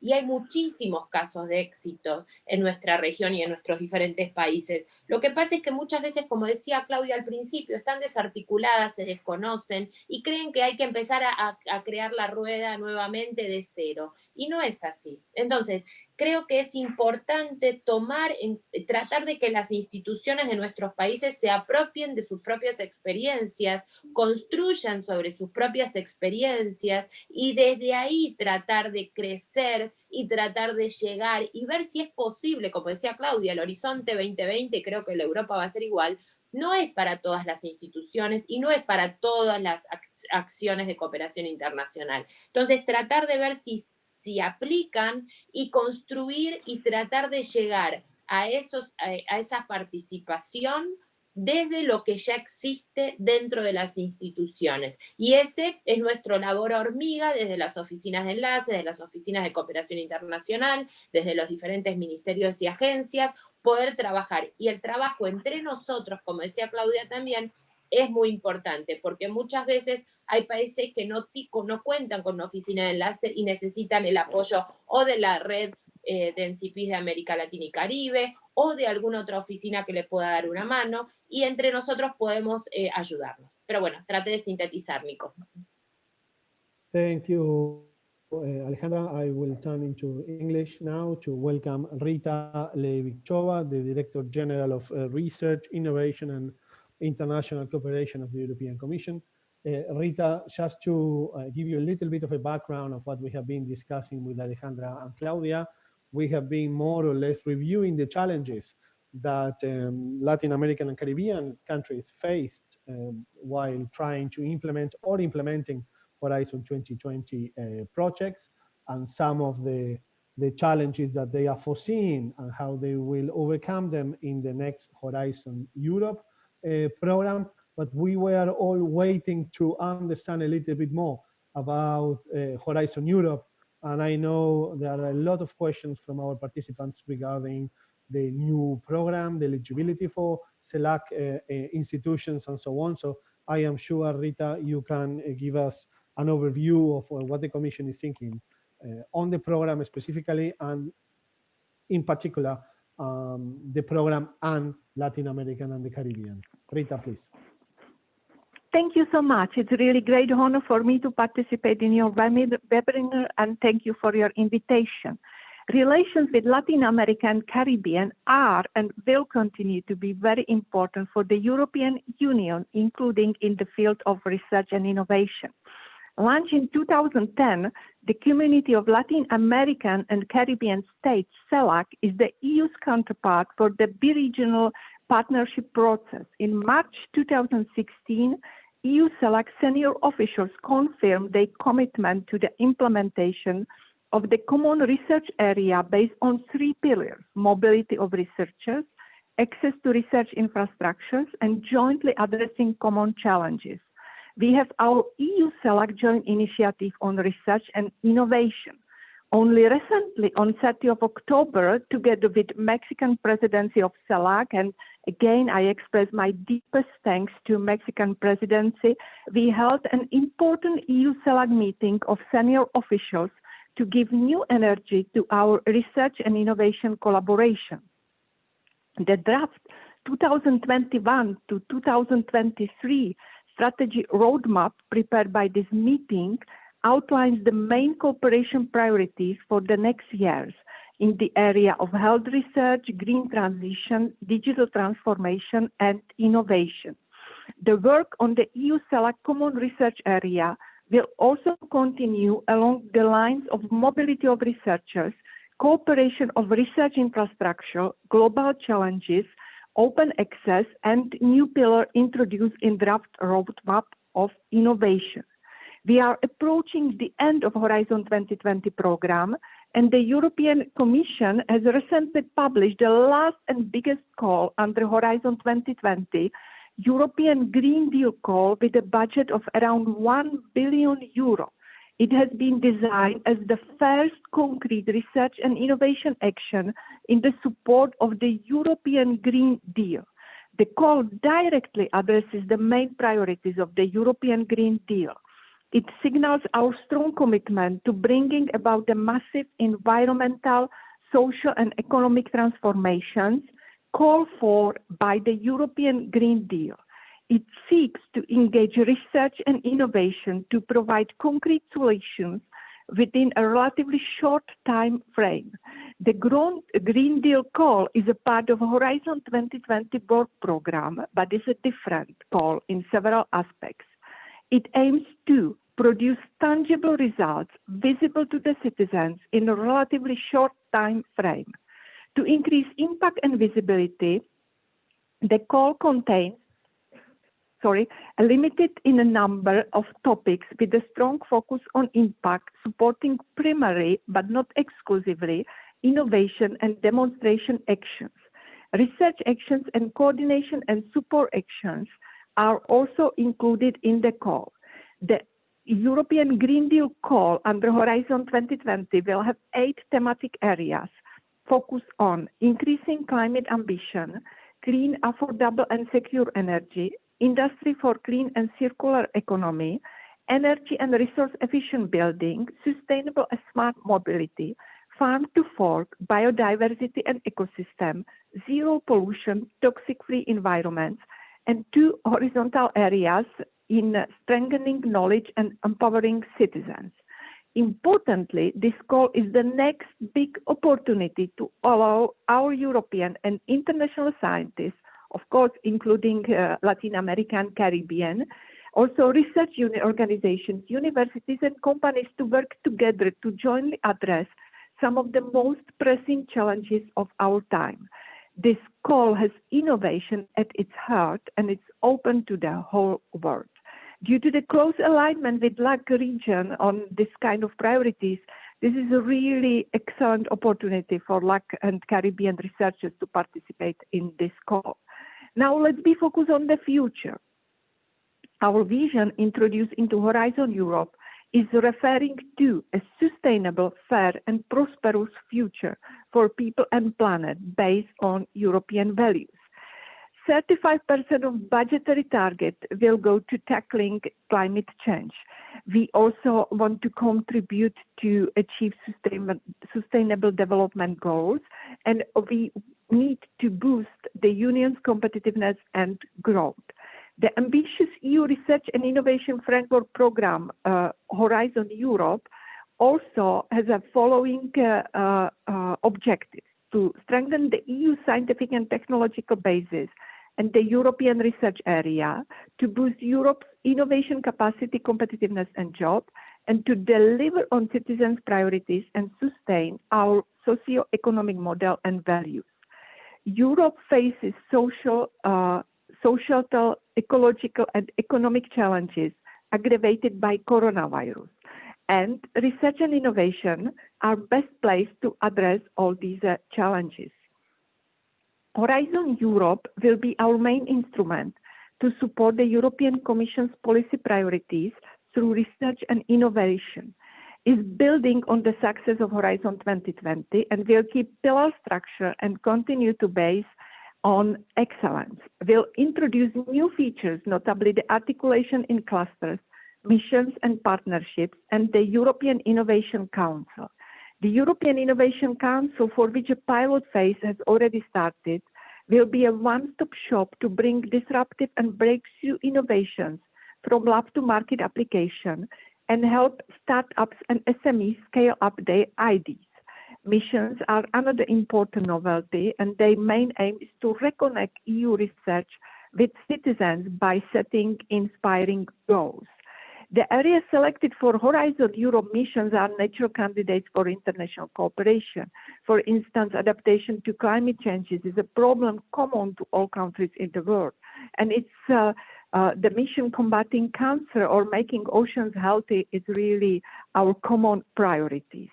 y hay muchísimos casos de éxito en nuestra región y en nuestros diferentes países. Lo que pasa es que muchas veces, como decía Claudia al principio, están desarticuladas, se desconocen y creen que hay que empezar a crear la rueda nuevamente de cero, y no es así. Entonces, creo que es importante tratar de que las instituciones de nuestros países se apropien de sus propias experiencias, construyan sobre sus propias experiencias y desde ahí tratar de crecer y tratar de llegar y ver si es posible, como decía Claudia, el Horizonte 2020, creo que la Europa va a ser igual, no es para todas las instituciones y no es para todas las acciones de cooperación internacional. Entonces, tratar de ver si aplican y construir y tratar de llegar a esa participación desde lo que ya existe dentro de las instituciones. Y ese es nuestro labor hormiga desde las oficinas de enlace, desde las oficinas de cooperación internacional, desde los diferentes ministerios y agencias, poder trabajar. Y el trabajo entre nosotros, como decía Claudia también, es muy importante, porque muchas veces hay países que no cuentan con una oficina de enlace y necesitan el apoyo o de la red de NCPs de América Latina y Caribe, o de alguna otra oficina que le pueda dar una mano, y entre nosotros podemos ayudarnos. Pero bueno, trate de sintetizar, Nico. Thank you, Alejandra, I will turn into English now to welcome Rita Levichova, the Director General of Research, Innovation and International Cooperation of the European Commission. Rita, just to give you a little bit of a background of what we have been discussing with Alejandra and Claudia, we have been more or less reviewing the challenges that Latin American and Caribbean countries faced while trying to implement or implementing Horizon 2020 projects, and some of the challenges that they are foreseeing and how they will overcome them in the next Horizon Europe program. But we were all waiting to understand a little bit more about Horizon Europe. And I know there are a lot of questions from our participants regarding the new program, the eligibility for CELAC institutions and so on. So I am sure, Rita, you can give us an overview of what the Commission is thinking on the program specifically, and in particular, the program and Latin American and the Caribbean. Rita, please. Thank you so much. It's a really great honor for me to participate in your webinar, and thank you for your invitation. Relations with Latin America and Caribbean are and will continue to be very important for the European Union, including in the field of research and innovation. Launched in 2010, the Community of Latin American and Caribbean States, CELAC, is the EU's counterpart for the bi-regional partnership process. In March 2016, EU CELAC senior officials confirmed their commitment to the implementation of the common research area based on 3 pillars: mobility of researchers, access to research infrastructures, and jointly addressing common challenges. We have our EU CELAC joint initiative on research and innovation. Only recently, on 30th of October, together with Mexican presidency of CELAC, and again, I express my deepest thanks to Mexican presidency, we held an important EU CELAC meeting of senior officials to give new energy to our research and innovation collaboration. The draft 2021 to 2023 strategy roadmap prepared by this meeting outlines the main cooperation priorities for the next years in the area of health research, green transition, digital transformation, and innovation. The work on the EU CELAC common research area will also continue along the lines of mobility of researchers, cooperation of research infrastructure, global challenges, open access, and new pillar introduced in draft roadmap of innovation. We are approaching the end of Horizon 2020 program, and the European Commission has recently published the last and biggest call under Horizon 2020, European Green Deal call, with a budget of around €1 billion. It has been designed as the first concrete research and innovation action in the support of the European Green Deal. The call directly addresses the main priorities of the European Green Deal. It signals our strong commitment to bringing about the massive environmental, social, and economic transformations called for by the European Green Deal. It seeks to engage research and innovation to provide concrete solutions within a relatively short time frame. The Green Deal call is a part of Horizon 2020 work program, but is a different call in several aspects. It aims to produce tangible results visible to the citizens in a relatively short time frame. To increase impact and visibility, the call contains a limited in a number of topics with a strong focus on impact, supporting primary but not exclusively innovation and demonstration actions. Research actions and coordination and support actions are also included in the call. The European Green Deal call under Horizon 2020 will have 8 thematic areas focused on increasing climate ambition, clean, affordable and secure energy, industry for clean and circular economy, energy and resource efficient building, sustainable and smart mobility, farm to fork, biodiversity and ecosystem, zero pollution, toxic-free environments, and 2 horizontal areas in strengthening knowledge and empowering citizens. Importantly, this call is the next big opportunity to allow our European and international scientists, of course, including Latin American, Caribbean, also research organizations, universities, and companies to work together to jointly address some of the most pressing challenges of our time. This call has innovation at its heart, and it's open to the whole world. Due to the close alignment with LAC region on this kind of priorities, this is a really excellent opportunity for LAC and Caribbean researchers to participate in this call. Now let's be focused on the future. Our vision introduced into Horizon Europe is referring to a sustainable, fair, and prosperous future for people and planet based on European values. 35% of budgetary target will go to tackling climate change. We also want to contribute to achieve sustainable development goals, and we need to boost the union's competitiveness and growth. The ambitious EU Research and Innovation Framework Program, Horizon Europe, also has a following objectives: to strengthen the EU scientific and technological basis and the European research area, to boost Europe's innovation capacity, competitiveness, and jobs, and to deliver on citizens' priorities and sustain our socio-economic model and values. Europe faces social, ecological, and economic challenges aggravated by coronavirus, and research and innovation are best placed to address all these challenges. Horizon Europe will be our main instrument to support the European Commission's policy priorities through research and innovation. Is building on the success of Horizon 2020 and will keep pillar structure and continue to base on excellence. We'll introduce new features, notably the articulation in clusters, missions and partnerships, and the European Innovation Council. The European Innovation Council, for which a pilot phase has already started, will be a one-stop shop to bring disruptive and breakthrough innovations from lab to market application and help startups and SMEs scale up their ideas. Missions are another important novelty, and their main aim is to reconnect EU research with citizens by setting inspiring goals. The areas selected for Horizon Europe missions are natural candidates for international cooperation. For instance, adaptation to climate change is a problem common to all countries in the world. And it's the mission combating cancer or making oceans healthy is really our common priorities.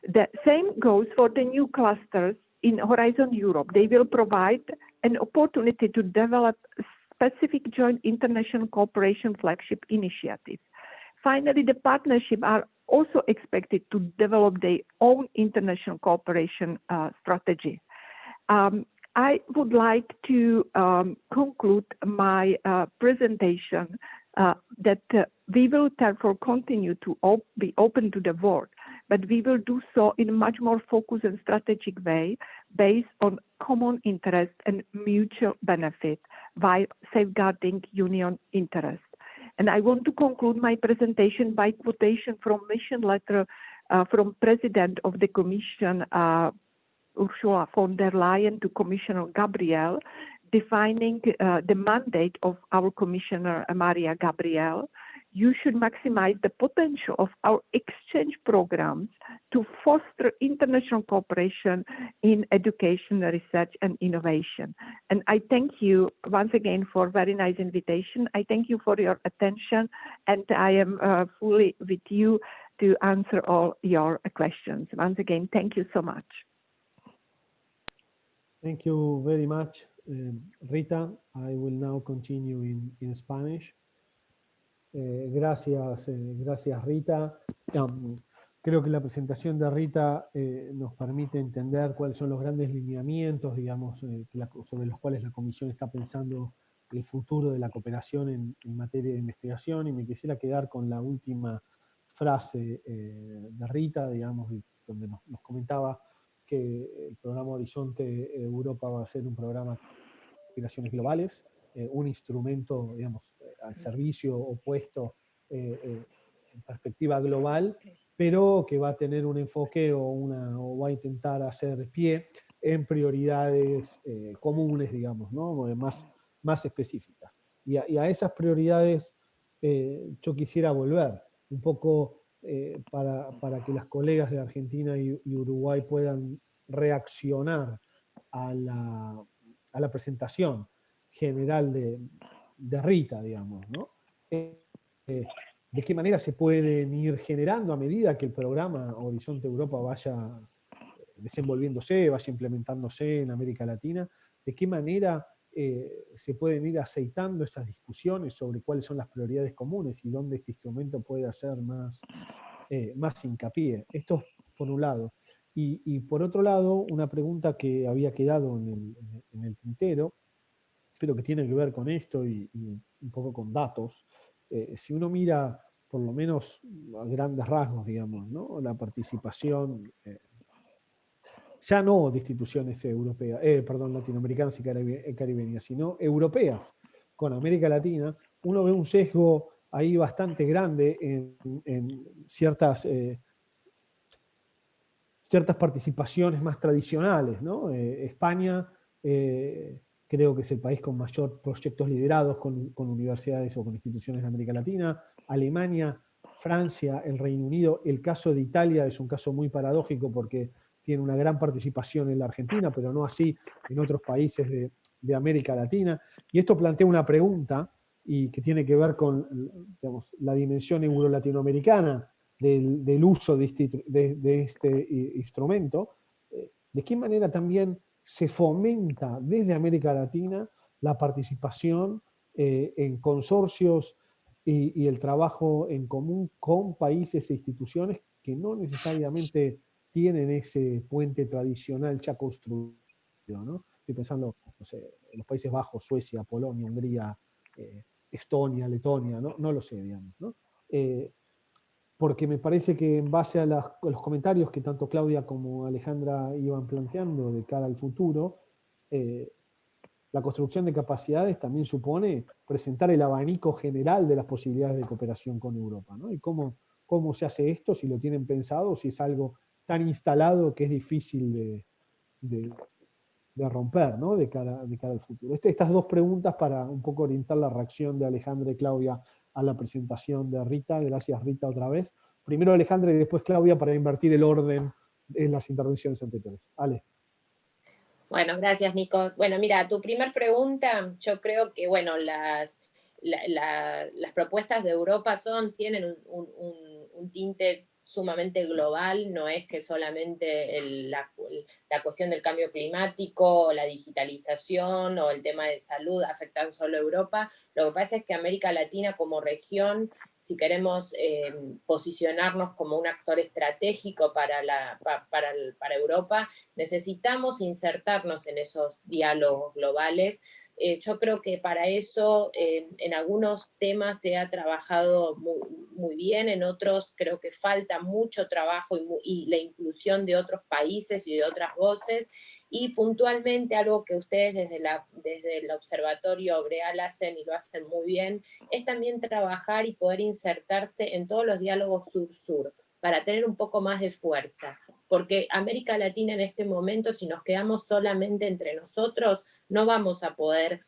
The same goes for the new clusters in Horizon Europe. They will provide an opportunity to develop specific joint international cooperation flagship initiatives. Finally, the partnerships are also expected to develop their own international cooperation strategy. I would like to conclude my presentation that we will therefore continue to be open to the world, but we will do so in a much more focused and strategic way based on common interest and mutual benefit while safeguarding union interest. And I want to conclude my presentation by quotation from mission letter from President of the Commission, Ursula von der Leyen, to Commissioner Gabriel, defining the mandate of our Commissioner, Maria Gabriel. You should maximize the potential of our exchange programs to foster international cooperation in education, research, and innovation. And I thank you once again for a very nice invitation. I thank you for your attention, and I am fully with you to answer all your questions. Once again, thank you so much. Thank you very much, Rita. I will now continue in Spanish. Gracias, Rita. Creo que la presentación de Rita nos permite entender cuáles son los grandes lineamientos, digamos, sobre los cuales la Comisión está pensando el futuro de la cooperación en materia de investigación, y me quisiera quedar con la última frase de Rita, digamos, donde nos comentaba que el programa Horizonte Europa va a ser un programa de investigaciones globales, un instrumento, digamos, al servicio opuesto en perspectiva global pero que va a tener un enfoque o va a intentar hacer pie en prioridades comunes, digamos, ¿no? Más específicas. Y a esas prioridades yo quisiera volver un poco para que las colegas de Argentina y Uruguay puedan reaccionar a la presentación general de Rita, digamos, ¿no? ¿De qué manera se pueden ir generando a medida que el programa Horizonte Europa vaya desenvolviéndose, vaya implementándose en América Latina? ¿De qué manera se pueden ir aceitando esas discusiones sobre cuáles son las prioridades comunes y dónde este instrumento puede hacer más hincapié? Esto por un lado. Y por otro lado, una pregunta que había quedado en el tintero, pero que tiene que ver con esto y un poco con datos. Si uno mira, por lo menos a grandes rasgos, digamos, ¿no? La participación, ya no de instituciones europeas, latinoamericanas y caribeñas, sino europeas con América Latina, uno ve un sesgo ahí bastante grande en ciertas participaciones más tradicionales, ¿no? España creo que es el país con mayor proyectos liderados con universidades o con instituciones de América Latina. Alemania, Francia, el Reino Unido. El caso de Italia es un caso muy paradójico porque tiene una gran participación en la Argentina, pero no así en otros países de América Latina. Y esto plantea una pregunta y que tiene que ver con, digamos, la dimensión euro-latinoamericana del uso de este instrumento. ¿De qué manera también se fomenta desde América Latina la participación en consorcios y el trabajo en común con países e instituciones que no necesariamente tienen ese puente tradicional ya construido, ¿no? Estoy pensando, no sé, en los Países Bajos, Suecia, Polonia, Hungría, Estonia, Letonia, no lo sé, digamos, ¿no? Porque me parece que en base a los comentarios que tanto Claudia como Alejandra iban planteando de cara al futuro, la construcción de capacidades también supone presentar el abanico general de las posibilidades de cooperación con Europa, ¿no? Y cómo se hace esto, si lo tienen pensado, si es algo tan instalado que es difícil de romper, ¿no? de cara al futuro. Estas dos preguntas para un poco orientar la reacción de Alejandra y Claudia a la presentación de Rita. Gracias, Rita, otra vez. Primero Alejandra y después Claudia para invertir el orden en las intervenciones anteriores. Ale. Bueno, gracias, Nico. Bueno, mira, tu primer pregunta, yo creo que, bueno, las propuestas de Europa tienen un tinte sumamente global, no es que solamente la cuestión del cambio climático, la digitalización o el tema de salud afectan solo a Europa. Lo que pasa es que América Latina como región, si queremos posicionarnos como un actor estratégico para Europa, necesitamos insertarnos en esos diálogos globales. Yo creo que para eso en algunos temas se ha trabajado muy bien, en otros creo que falta mucho trabajo y la inclusión de otros países y de otras voces. Y puntualmente algo que ustedes desde el Observatorio Breal hacen y lo hacen muy bien, es también trabajar y poder insertarse en todos los diálogos sur-sur para tener un poco más de fuerza. Porque América Latina en este momento, si nos quedamos solamente entre nosotros, no vamos a poder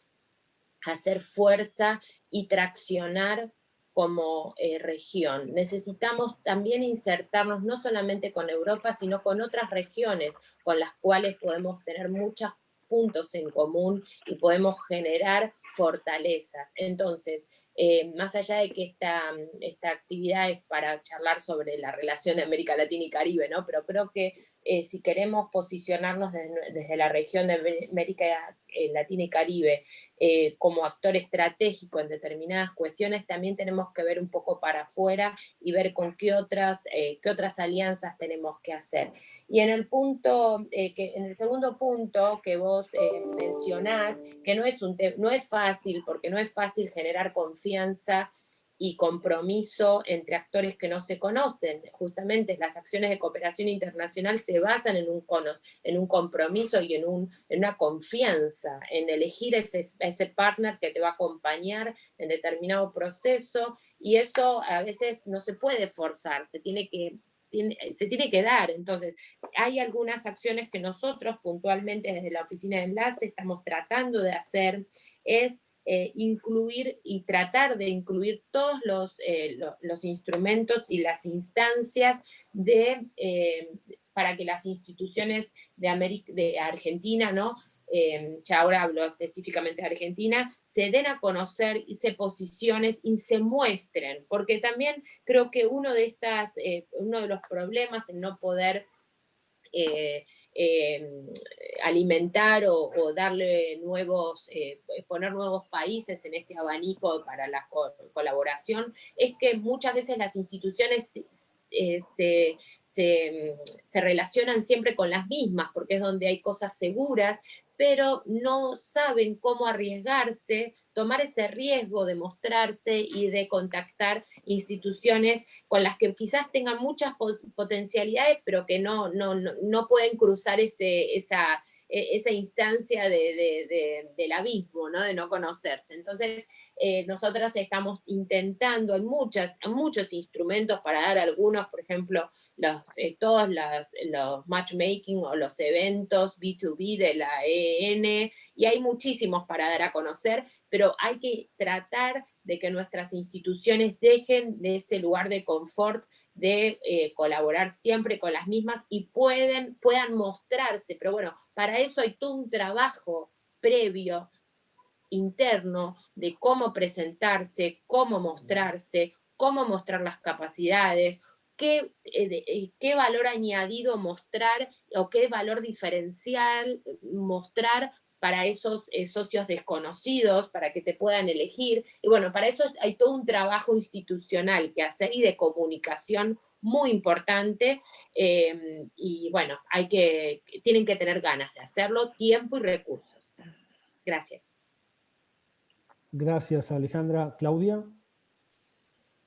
hacer fuerza y traccionar como región. Necesitamos también insertarnos no solamente con Europa, sino con otras regiones con las cuales podemos tener muchos puntos en común y podemos generar fortalezas. Entonces, más allá de que esta actividad es para charlar sobre la relación de América Latina y Caribe, ¿no? Pero creo que si queremos posicionarnos desde la región de América Latina y Caribe como actor estratégico en determinadas cuestiones, también tenemos que ver un poco para afuera y ver con qué otras alianzas tenemos que hacer. Y en el segundo punto que vos mencionás, que no es fácil, porque no es fácil generar confianza y compromiso entre actores que no se conocen. Justamente las acciones de cooperación internacional se basan en un compromiso y en una confianza, en elegir ese partner que te va a acompañar en determinado proceso, y eso a veces no se puede forzar, se tiene que se tiene que dar. Entonces, hay algunas acciones que nosotros puntualmente desde la Oficina de Enlace estamos tratando de hacer, es incluir y tratar de incluir todos los instrumentos y las instancias para que las instituciones de Argentina, ¿no? Ya ahora hablo específicamente de Argentina, se den a conocer y se posicionen y se muestren, porque también creo que uno de los problemas en no poder alimentar o darle poner nuevos países en este abanico para la colaboración, es que muchas veces las instituciones se relacionan siempre con las mismas, porque es donde hay cosas seguras, pero no saben cómo arriesgarse, tomar ese riesgo de mostrarse y de contactar instituciones con las que quizás tengan muchas potencialidades, pero que no pueden cruzar esa instancia del abismo, ¿no? De no conocerse. Entonces, nosotros estamos intentando, hay muchos instrumentos para dar algunos, por ejemplo, todos los matchmaking o los eventos B2B de la EN, y hay muchísimos para dar a conocer, pero hay que tratar de que nuestras instituciones dejen de ese lugar de confort de colaborar siempre con las mismas y puedan mostrarse, pero bueno, para eso hay todo un trabajo previo, interno, de cómo presentarse, cómo mostrarse, cómo mostrar las capacidades, qué valor añadido mostrar o qué valor diferencial mostrar para esos socios desconocidos, para que te puedan elegir. Y bueno, para eso hay todo un trabajo institucional que hacer y de comunicación muy importante, y bueno, tienen que tener ganas de hacerlo, tiempo y recursos. Gracias. Gracias, Alejandra. ¿Claudia?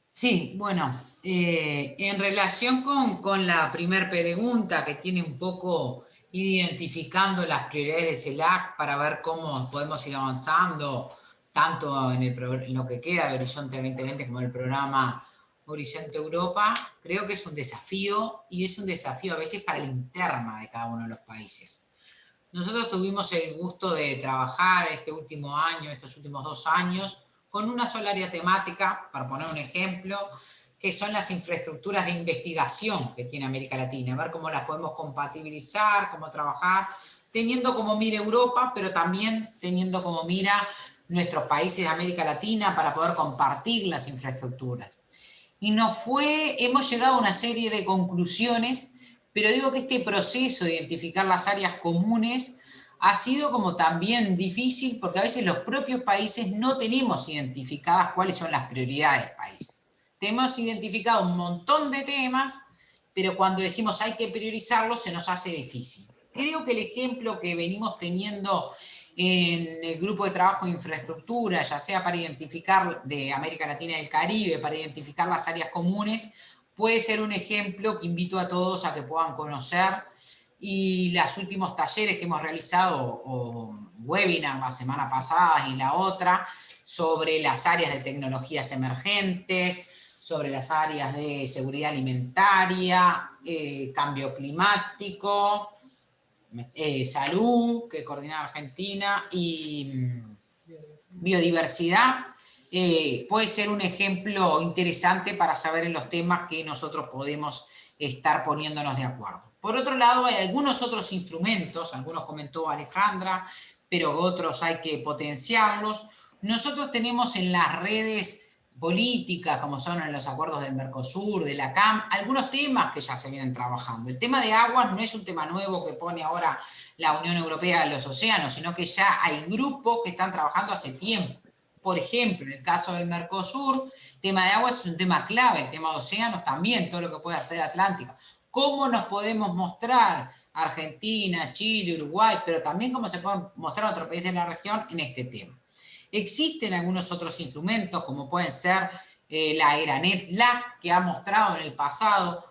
Sí, bueno, en relación con la primera pregunta, que tiene un poco ir identificando las prioridades de CELAC para ver cómo podemos ir avanzando, tanto en lo que queda de Horizonte 2020 como en el programa Horizonte Europa, creo que es un desafío, y es un desafío a veces para la interna de cada uno de los países. Nosotros tuvimos el gusto de trabajar estos últimos 2 años, con una sola área temática, para poner un ejemplo, que son las infraestructuras de investigación que tiene América Latina, ver cómo las podemos compatibilizar, cómo trabajar, teniendo como mira Europa, pero también teniendo como mira nuestros países de América Latina para poder compartir las infraestructuras. Y hemos llegado a una serie de conclusiones, pero digo que este proceso de identificar las áreas comunes ha sido como también difícil, porque a veces los propios países no tenemos identificadas cuáles son las prioridades del país. Tenemos identificado un montón de temas, pero cuando decimos hay que priorizarlos se nos hace difícil. Creo que el ejemplo que venimos teniendo en el grupo de trabajo de infraestructura, ya sea para identificar de América Latina y el Caribe, para identificar las áreas comunes, puede ser un ejemplo que invito a todos a que puedan conocer. Y los últimos talleres que hemos realizado, o webinar la semana pasada y la otra, sobre las áreas de tecnologías emergentes, sobre las áreas de seguridad alimentaria, cambio climático, salud, que coordina Argentina, y biodiversidad, puede ser un ejemplo interesante para saber en los temas que nosotros podemos estar poniéndonos de acuerdo. Por otro lado, hay algunos otros instrumentos, algunos comentó Alejandra, pero otros hay que potenciarlos. Nosotros tenemos en las redes políticas, como son en los acuerdos del Mercosur, de la CAM, algunos temas que ya se vienen trabajando. El tema de aguas no es un tema nuevo que pone ahora la Unión Europea en los océanos, sino que ya hay grupos que están trabajando hace tiempo. Por ejemplo, en el caso del Mercosur, el tema de aguas es un tema clave, el tema de océanos también, todo lo que puede hacer Atlántica. ¿Cómo nos podemos mostrar Argentina, Chile, Uruguay, pero también cómo se pueden mostrar otros países de la región en este tema? Existen algunos otros instrumentos, como pueden ser la ERANET-LAC, que ha mostrado en el pasado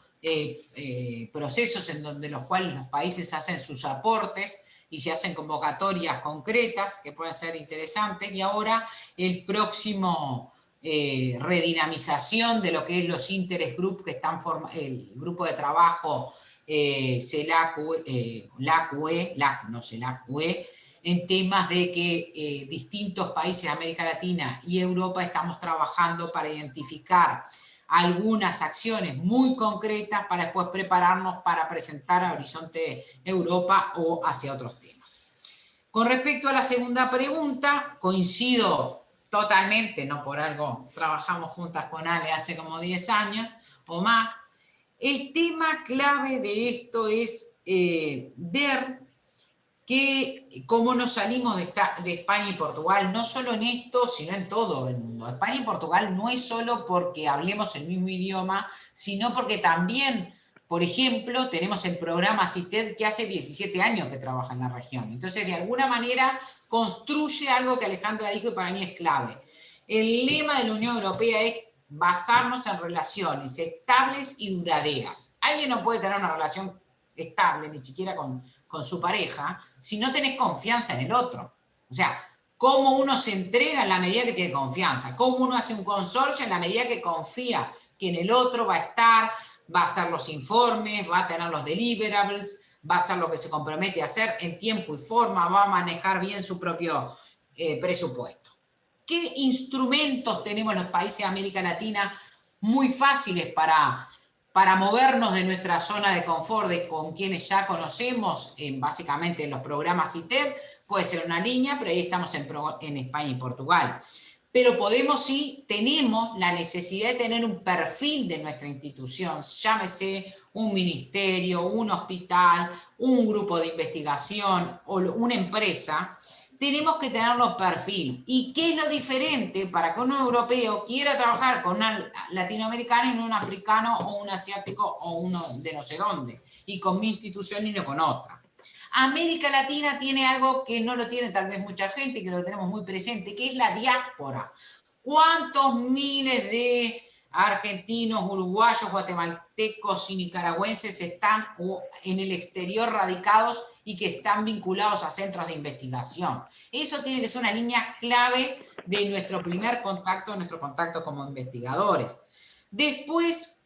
procesos en donde los cuales los países hacen sus aportes y se hacen convocatorias concretas que pueden ser interesantes. Y ahora el próximo redinamización de lo que es los interest group que están el grupo de trabajo CELAC-UE, en temas de que distintos países de América Latina y Europa estamos trabajando para identificar algunas acciones muy concretas para después prepararnos para presentar a Horizonte Europa o hacia otros temas. Con respecto a la segunda pregunta, coincido totalmente, no por algo trabajamos juntas con Ale hace como 10 años o más. El tema clave de esto es ver cómo nos salimos de España y Portugal, no solo en esto, sino en todo el mundo. España y Portugal no es solo porque hablemos el mismo idioma, sino porque también, por ejemplo, tenemos el programa CITED que hace 17 años que trabaja en la región. Entonces, de alguna manera, construye algo que Alejandra dijo y para mí es clave. El lema de la Unión Europea es basarnos en relaciones estables y duraderas. Alguien no puede tener una relación estable, ni siquiera con su pareja, si no tenés confianza en el otro. O sea, cómo uno se entrega en la medida que tiene confianza, cómo uno hace un consorcio en la medida que confía que en el otro va a estar, va a hacer los informes, va a tener los deliverables, va a hacer lo que se compromete a hacer en tiempo y forma, va a manejar bien su propio presupuesto. ¿Qué instrumentos tenemos los países de América Latina muy fáciles para movernos de nuestra zona de confort, con quienes ya conocemos, básicamente en los programas CITED? Puede ser una línea, pero ahí estamos en España y Portugal. Pero tenemos la necesidad de tener un perfil de nuestra institución, llámese un ministerio, un hospital, un grupo de investigación o una empresa. Tenemos que tenerlo perfil. ¿Y qué es lo diferente para que un europeo quiera trabajar con un latinoamericano y no un africano o un asiático o uno de no sé dónde? Y con mi institución y no con otra. América Latina tiene algo que no lo tiene tal vez mucha gente, que lo tenemos muy presente, que es la diáspora. ¿Cuántos miles de argentinos, uruguayos, guatemaltecos y nicaragüenses están en el exterior radicados y que están vinculados a centros de investigación? Eso tiene que ser una línea clave de nuestro primer contacto, nuestro contacto como investigadores. Después,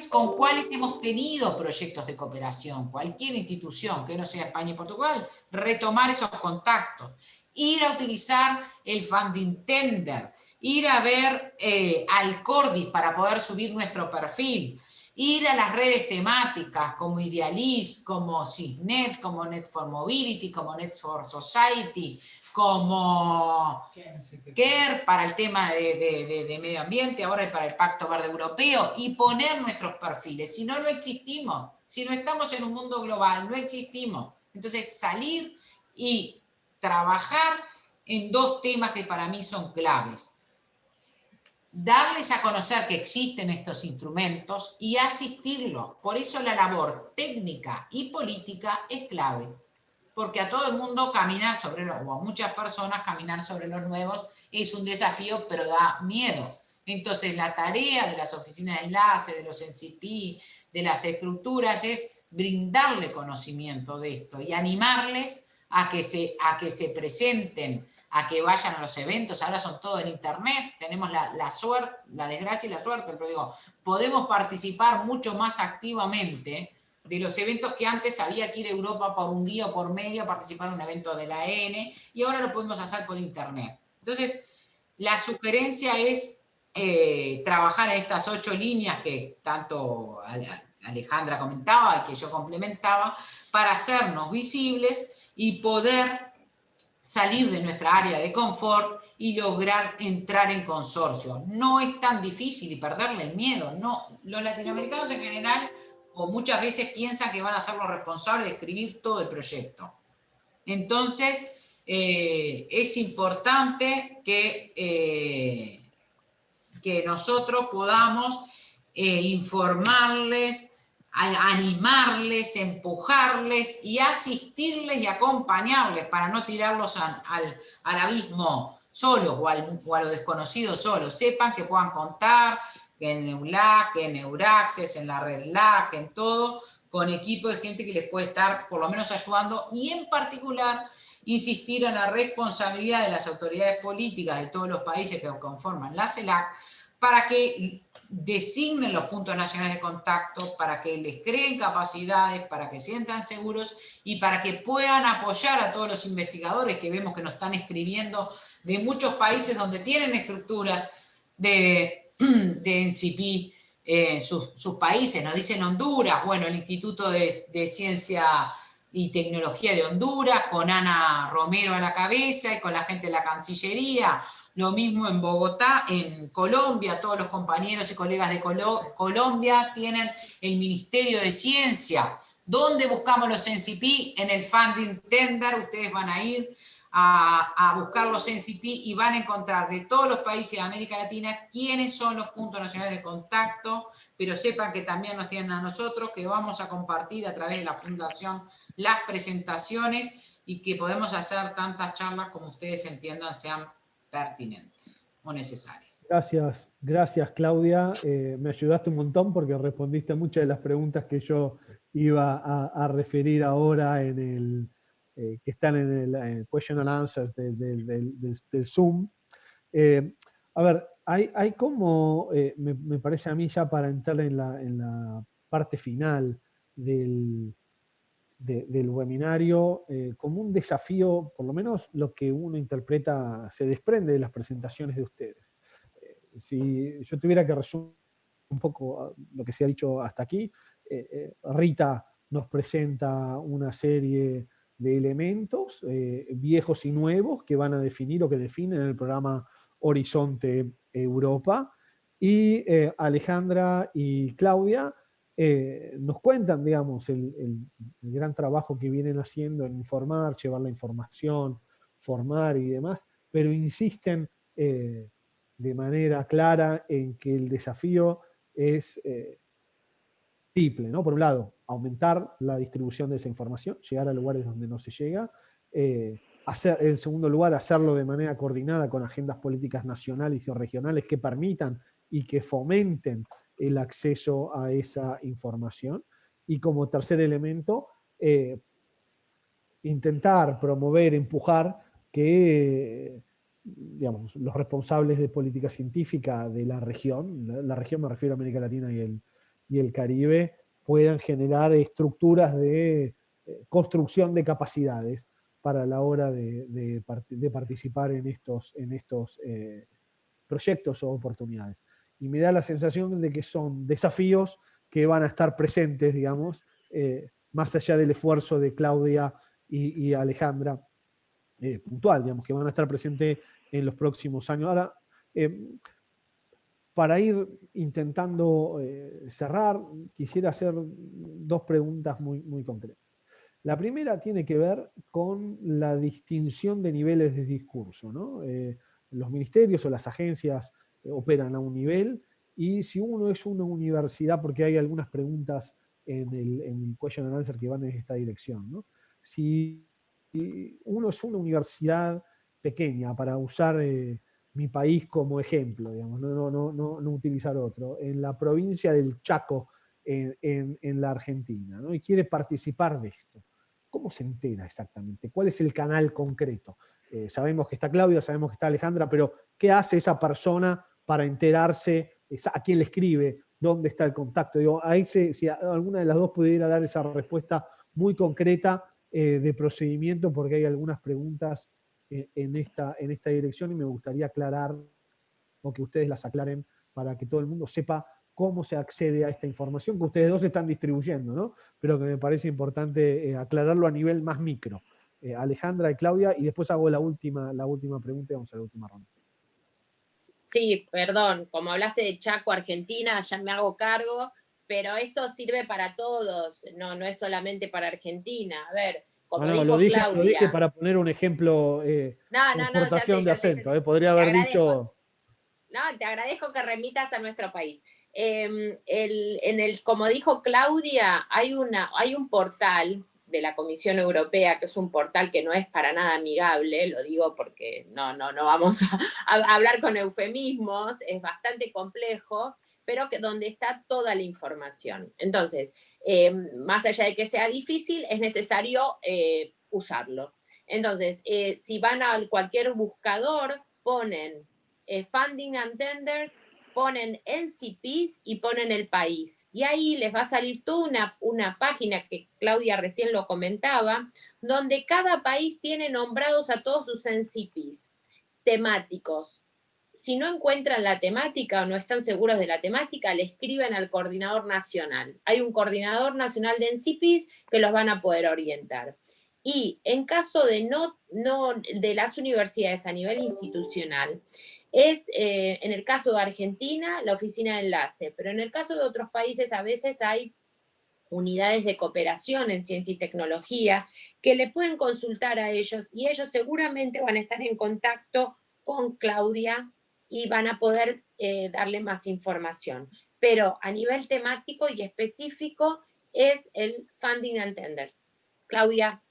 con cuáles hemos tenido proyectos de cooperación, cualquier institución que no sea España y Portugal, retomar esos contactos, ir a utilizar el funding tender, ir a ver al Cordis para poder subir nuestro perfil, ir a las redes temáticas como Idealis, como CISNET, como Net for Mobility, como Net for Society, como CARE para el tema de medio ambiente, ahora para el Pacto Verde Europeo, y poner nuestros perfiles. Si no, no existimos. Si no estamos en un mundo global, no existimos. Entonces, salir y trabajar en dos temas que para mí son claves. Darles a conocer que existen estos instrumentos y asistirlos. Por eso la labor técnica y política es clave. Porque a todo el mundo caminar o a muchas personas caminar sobre los nuevos es un desafío, pero da miedo. Entonces la tarea de las oficinas de enlace, de los NCP, de las estructuras es brindarle conocimiento de esto y animarles a que se presenten, a que vayan a los eventos. Ahora son todo en internet, tenemos la suerte, la desgracia y la suerte, pero digo, podemos participar mucho más activamente de los eventos que antes había que ir a Europa por un día o por medio a participar en un evento de la AN, y ahora lo podemos hacer por internet. Entonces, la sugerencia es trabajar en estas 8 líneas que tanto Alejandra comentaba y que yo complementaba, para hacernos visibles y poder salir de nuestra área de confort y lograr entrar en consorcio. No es tan difícil y perderle el miedo. No, los latinoamericanos en general o muchas veces piensan que van a ser los responsables de escribir todo el proyecto. Entonces, es importante que nosotros podamos informarles, animarles, empujarles y asistirles y acompañarles para no tirarlos al abismo solos o a lo desconocido solos. Sepan que puedan contar en EULAC, en Euraccess, en la red LAC, en todo, con equipo de gente que les puede estar por lo menos ayudando, y en particular insistir en la responsabilidad de las autoridades políticas de todos los países que conforman la CELAC para que designen los puntos nacionales de contacto, para que les creen capacidades, para que se sientan seguros y para que puedan apoyar a todos los investigadores que vemos que nos están escribiendo de muchos países donde tienen estructuras de NCP en sus países. Nos dicen Honduras, bueno, el Instituto de Ciencia y Tecnología de Honduras, con Ana Romero a la cabeza y con la gente de la Cancillería. Lo mismo en Bogotá, en Colombia, todos los compañeros y colegas de Colombia tienen el Ministerio de Ciencia. ¿Dónde buscamos los NCP? En el Funding Tender, ustedes van a ir a buscar los NCP y van a encontrar de todos los países de América Latina quiénes son los puntos nacionales de contacto, pero sepan que también nos tienen a nosotros, que vamos a compartir a través de la Fundación las presentaciones y que podemos hacer tantas charlas como ustedes entiendan sean pertinentes o necesarias. Gracias Claudia. Me ayudaste un montón porque respondiste a muchas de las preguntas que yo iba a referir ahora en el, que están en el question and answers del Zoom. A ver, hay como, me parece a mí ya para entrar en la parte final del webinario, como un desafío, por lo menos lo que uno interpreta se desprende de las presentaciones de ustedes. Si yo tuviera que resumir un poco lo que se ha dicho hasta aquí, Rita nos presenta una serie de elementos viejos y nuevos que van a definir o que definen el programa Horizonte Europa, y Alejandra y Claudia nos cuentan, digamos, el gran trabajo que vienen haciendo en informar, llevar la información, formar y demás, pero insisten de manera clara en que el desafío es triple, ¿no? Por un lado, aumentar la distribución de esa información, llegar a lugares donde no se llega. En segundo lugar, hacerlo de manera coordinada con agendas políticas nacionales y regionales que permitan y que fomenten el acceso a esa información. Y como tercer elemento, intentar promover, empujar que digamos, los responsables de política científica de la región me refiero a América Latina y el Caribe, puedan generar estructuras de construcción de capacidades para la hora de participar en estos proyectos o oportunidades. Y me da la sensación de que son desafíos que van a estar presentes, digamos, más allá del esfuerzo de Claudia y Alejandra puntual, digamos, que van a estar presentes en los próximos años. Ahora, para ir intentando cerrar, quisiera hacer dos preguntas muy concretas. La primera tiene que ver con la distinción de niveles de discurso, ¿no? Los ministerios o las agencias operan a un nivel, y si uno es una universidad, porque hay algunas preguntas en el question and answer que van en esta dirección, ¿no? Si uno es una universidad pequeña, para usar mi país como ejemplo, digamos, no utilizar otro, en la provincia del Chaco, en la Argentina, ¿no? Y quiere participar de esto, ¿cómo se entera exactamente? ¿Cuál es el canal concreto? Sabemos que está Claudia, sabemos que está Alejandra, pero ¿qué hace esa persona para enterarse? ¿A quién le escribe? ¿Dónde está el contacto? Digo, ahí si alguna de las dos pudiera dar esa respuesta muy concreta de procedimiento, porque hay algunas preguntas en esta dirección y me gustaría aclarar, o que ustedes las aclaren, para que todo el mundo sepa cómo se accede a esta información que ustedes dos están distribuyendo, ¿no? Pero que me parece importante aclararlo a nivel más micro. Alejandra y Claudia, y después hago la última pregunta y vamos a la última ronda. Sí, perdón, como hablaste de Chaco, Argentina, ya me hago cargo, pero esto sirve para todos, no es solamente para Argentina. A ver, como dijo Claudia... Lo dije para poner un ejemplo, exportación de acento, podría haber dicho... No, te agradezco que remitas a nuestro país. Como dijo Claudia, hay un portal de la Comisión Europea, que es un portal que no es para nada amigable, lo digo porque no vamos a hablar con eufemismos, es bastante complejo, pero donde está toda la información. Entonces, más allá de que sea difícil, es necesario usarlo. Entonces, si van a cualquier buscador, ponen Funding and Tenders, ponen NCPs y ponen el país. Y ahí les va a salir toda una página que Claudia recién lo comentaba, donde cada país tiene nombrados a todos sus NCPs temáticos. Si no encuentran la temática o no están seguros de la temática, le escriben al coordinador nacional. Hay un coordinador nacional de NCPs que los van a poder orientar. Y en caso de de las universidades a nivel institucional, es en el caso de Argentina la oficina de enlace, pero en el caso de otros países a veces hay unidades de cooperación en ciencia y tecnología que le pueden consultar a ellos y ellos seguramente van a estar en contacto con Claudia y van a poder darle más información. Pero a nivel temático y específico es el Funding and Tenders. Claudia.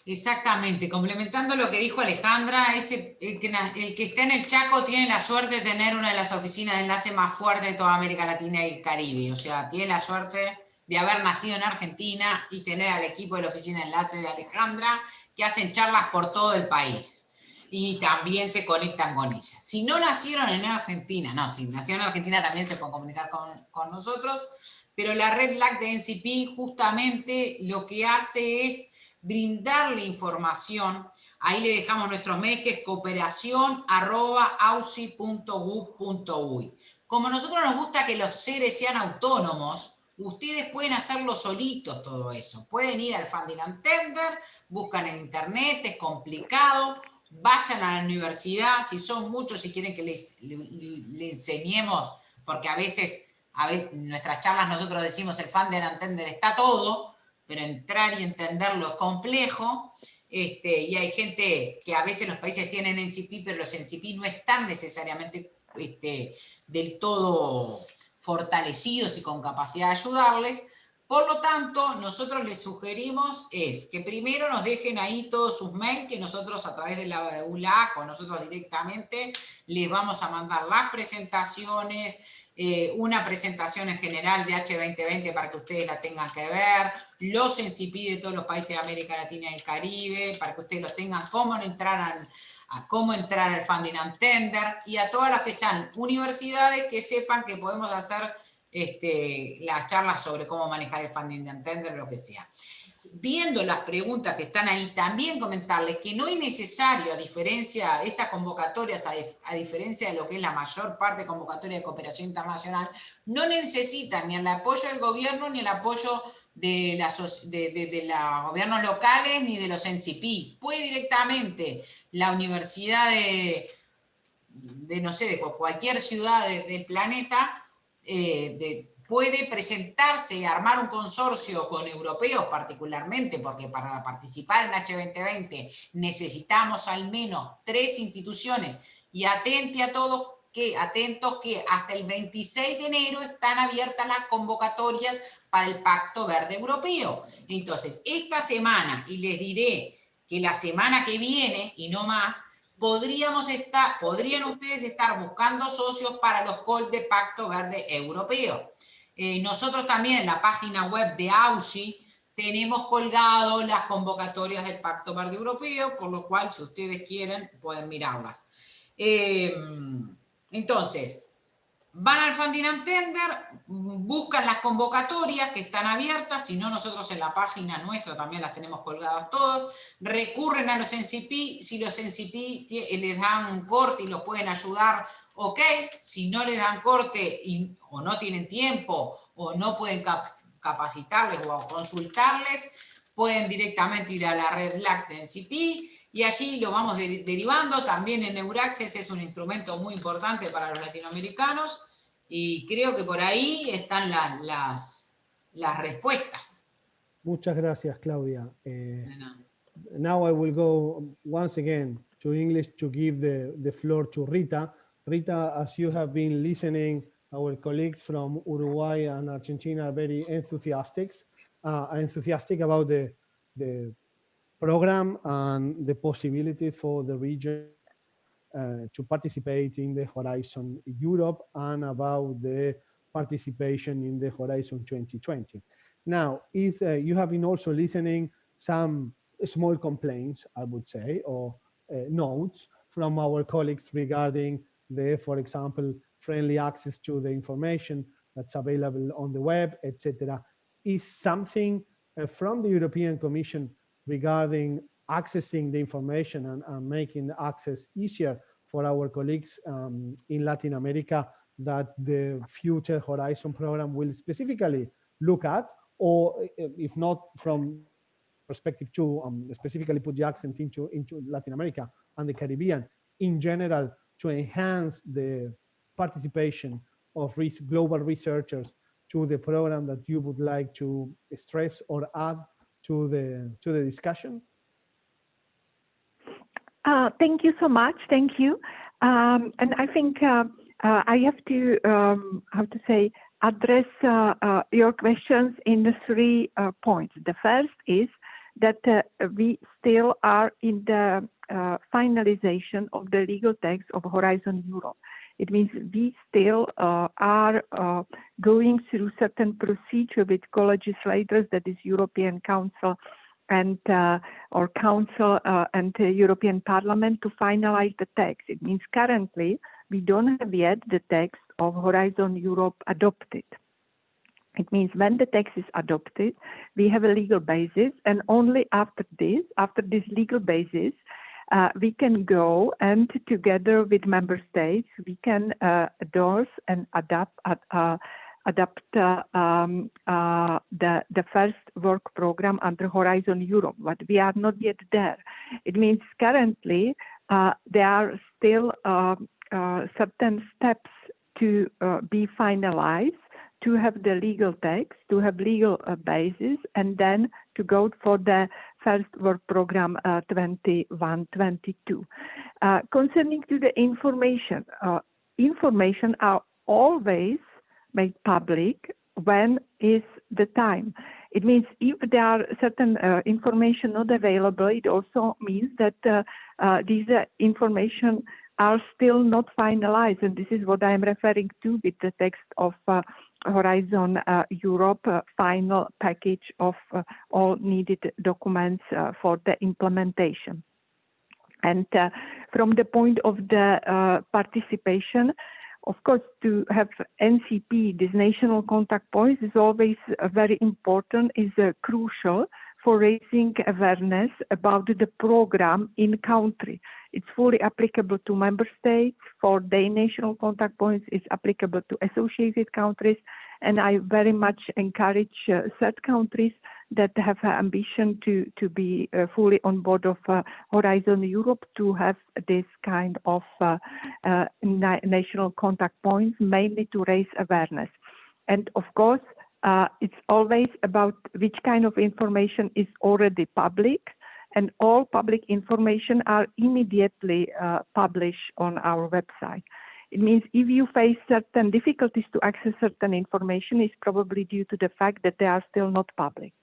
Exactamente, complementando lo que dijo Alejandra, el que está en el Chaco tiene la suerte de tener una de las oficinas de enlace más fuertes de toda América Latina y el Caribe, o sea, tiene la suerte de haber nacido en Argentina y tener al equipo de la oficina de enlace de Alejandra, que hacen charlas por todo el país y también se conectan con ellas. Si no nacieron en Argentina, no, si nacieron en Argentina también se pueden comunicar con nosotros, pero la red LAC de NCP justamente lo que hace es brindarle información. Ahí le dejamos nuestros mails, que es cooperacion@ausi.gov.uy. Como a nosotros nos gusta que los seres sean autónomos, ustedes pueden hacerlo solitos todo eso. Pueden ir al Funding and Tender, buscan en internet, es complicado, vayan a la universidad, si son muchos, si quieren que les enseñemos, porque a veces en nuestras charlas nosotros decimos el Funding and Tender está todo, pero entrar y entenderlo es complejo, y hay gente que a veces los países tienen NCP, pero los NCP no están necesariamente del todo fortalecidos y con capacidad de ayudarles. Por lo tanto, nosotros les sugerimos es que primero nos dejen ahí todos sus mails, que nosotros a través de la ULAC o nosotros directamente les vamos a mandar las presentaciones, una presentación en general de H2020 para que ustedes la tengan que ver, los NCP de todos los países de América Latina y el Caribe, para que ustedes los tengan, cómo entrar al Funding and Tender, y a todas las que están universidades que sepan que podemos hacer las charlas sobre cómo manejar el Funding and Tender, lo que sea. Viendo las preguntas que están ahí, también comentarles que no es necesario, a diferencia de estas convocatorias, a diferencia de lo que es la mayor parte de convocatoria de cooperación internacional, no necesitan ni el apoyo del gobierno ni el apoyo de los gobiernos locales ni de los NCP. Puede directamente la universidad no sé, de cualquier ciudad del planeta, puede presentarse y armar un consorcio con europeos particularmente, porque para participar en H2020 necesitamos al menos 3 instituciones, y atentos que hasta el 26 de enero están abiertas las convocatorias para el Pacto Verde Europeo. Entonces, esta semana, y les diré que la semana que viene, y no más, podrían ustedes estar buscando socios para los calls de Pacto Verde Europeo. Nosotros también en la página web de AUSI tenemos colgado las convocatorias del Pacto Verde Europeo, por lo cual, si ustedes quieren, pueden mirarlas. Entonces, van al Funding and Tender, buscan las convocatorias que están abiertas, si no nosotros en la página nuestra también las tenemos colgadas todas, recurren a los NCP, si los NCP les dan un corte y los pueden ayudar, ok, si no les dan corte o no tienen tiempo o no pueden capacitarles o consultarles, pueden directamente ir a la red LAC de NCP y allí lo vamos derivando. También en Euraccess es un instrumento muy importante para los latinoamericanos y creo que por ahí están las respuestas. Muchas gracias, Claudia. Now I will go once again to English to give the floor to Rita. Rita, as you have been listening, our colleagues from Uruguay and Argentina are very enthusiastic about the program and the possibility for the region to participate in the Horizon Europe and about the participation in the Horizon 2020. Now, you have been also listening some small complaints, I would say, or notes from our colleagues regarding for example, friendly access to the information that's available on the web, etc. Is something from the European Commission regarding accessing the information and making access easier for our colleagues in Latin America that the future Horizon program will specifically look at, or if not from perspective to specifically put the accent into Latin America and the Caribbean in general, to enhance the participation of global researchers to the program that you would like to stress or add to the discussion? Thank you so much. Thank you. And I think I have to, how to say, address your questions in the 3 points. The first is that we still are in the finalization of the legal text of Horizon Europe. It means we still are going through certain procedure with co-legislators, that is European Council and or Council and European Parliament, to finalize the text. It means currently we don't have yet the text of Horizon Europe adopted. It means when the text is adopted, we have a legal basis, and only after this legal basis, we can go and together with member states, we can endorse and adapt the first work program under Horizon Europe, but we are not yet there. It means currently there are still certain steps to be finalized, to have the legal text, to have legal basis, and then to go for the first work program 21-22. Concerning to the information, information are always made public when is the time. It means if there are certain information not available, it also means that these information are still not finalized, and this is what I am referring to with the text of Horizon Europe final package of all needed documents for the implementation. And from the point of the participation, of course, to have NCP, these national contact points, is always very important, is crucial for raising awareness about the program in country. It's fully applicable to member states. For their national contact points, it's applicable to associated countries. And I very much encourage third countries that have an ambition to be fully on board of Horizon Europe to have this kind of national contact points, mainly to raise awareness. And of course, it's always about which kind of information is already public, and all public information are immediately published on our website. It means if you face certain difficulties to access certain information, it's probably due to the fact that they are still not public.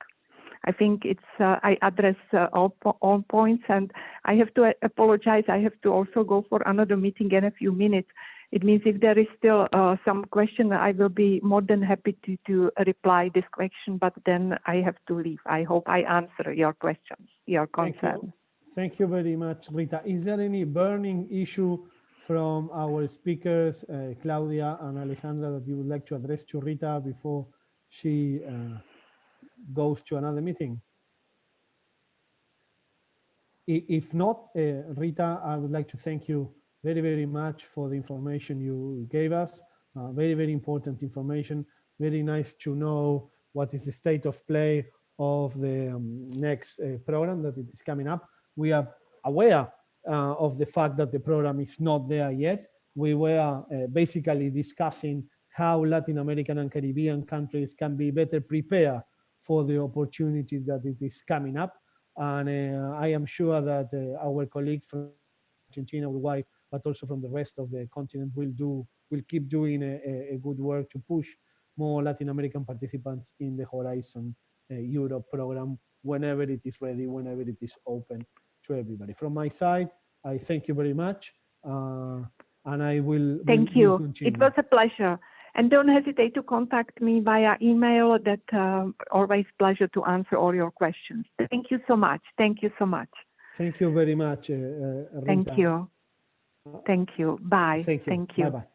I think it's, I address all points, and I have to apologize. I have to also go for another meeting in a few minutes. It means if there is still some question, I will be more than happy to reply this question, but then I have to leave. I hope I answer your questions, your concern. Thank you very much, Rita. Is there any burning issue from our speakers, Claudia and Alejandra, that you would like to address to Rita before she goes to another meeting? If not, Rita, I would like to thank you very, very much for the information you gave us. Very, very important information. Very nice to know what is the state of play of the next program that is coming up. We are aware of the fact that the program is not there yet. We were basically discussing how Latin American and Caribbean countries can be better prepared for the opportunity that it is coming up. And I am sure that our colleagues from Argentina, Uruguay, but also from the rest of the continent will keep doing a good work to push more Latin American participants in the Horizon Europe program whenever it is ready, whenever it is open to everybody. From my side, I thank you very much, and I will. Thank you. It was a pleasure. And don't hesitate to contact me via email. That always pleasure to answer all your questions. Thank you so much. Thank you so much. Thank you very much, Rita. Thank you. Thank you. Bye. Thank you. Thank you. Bye-bye.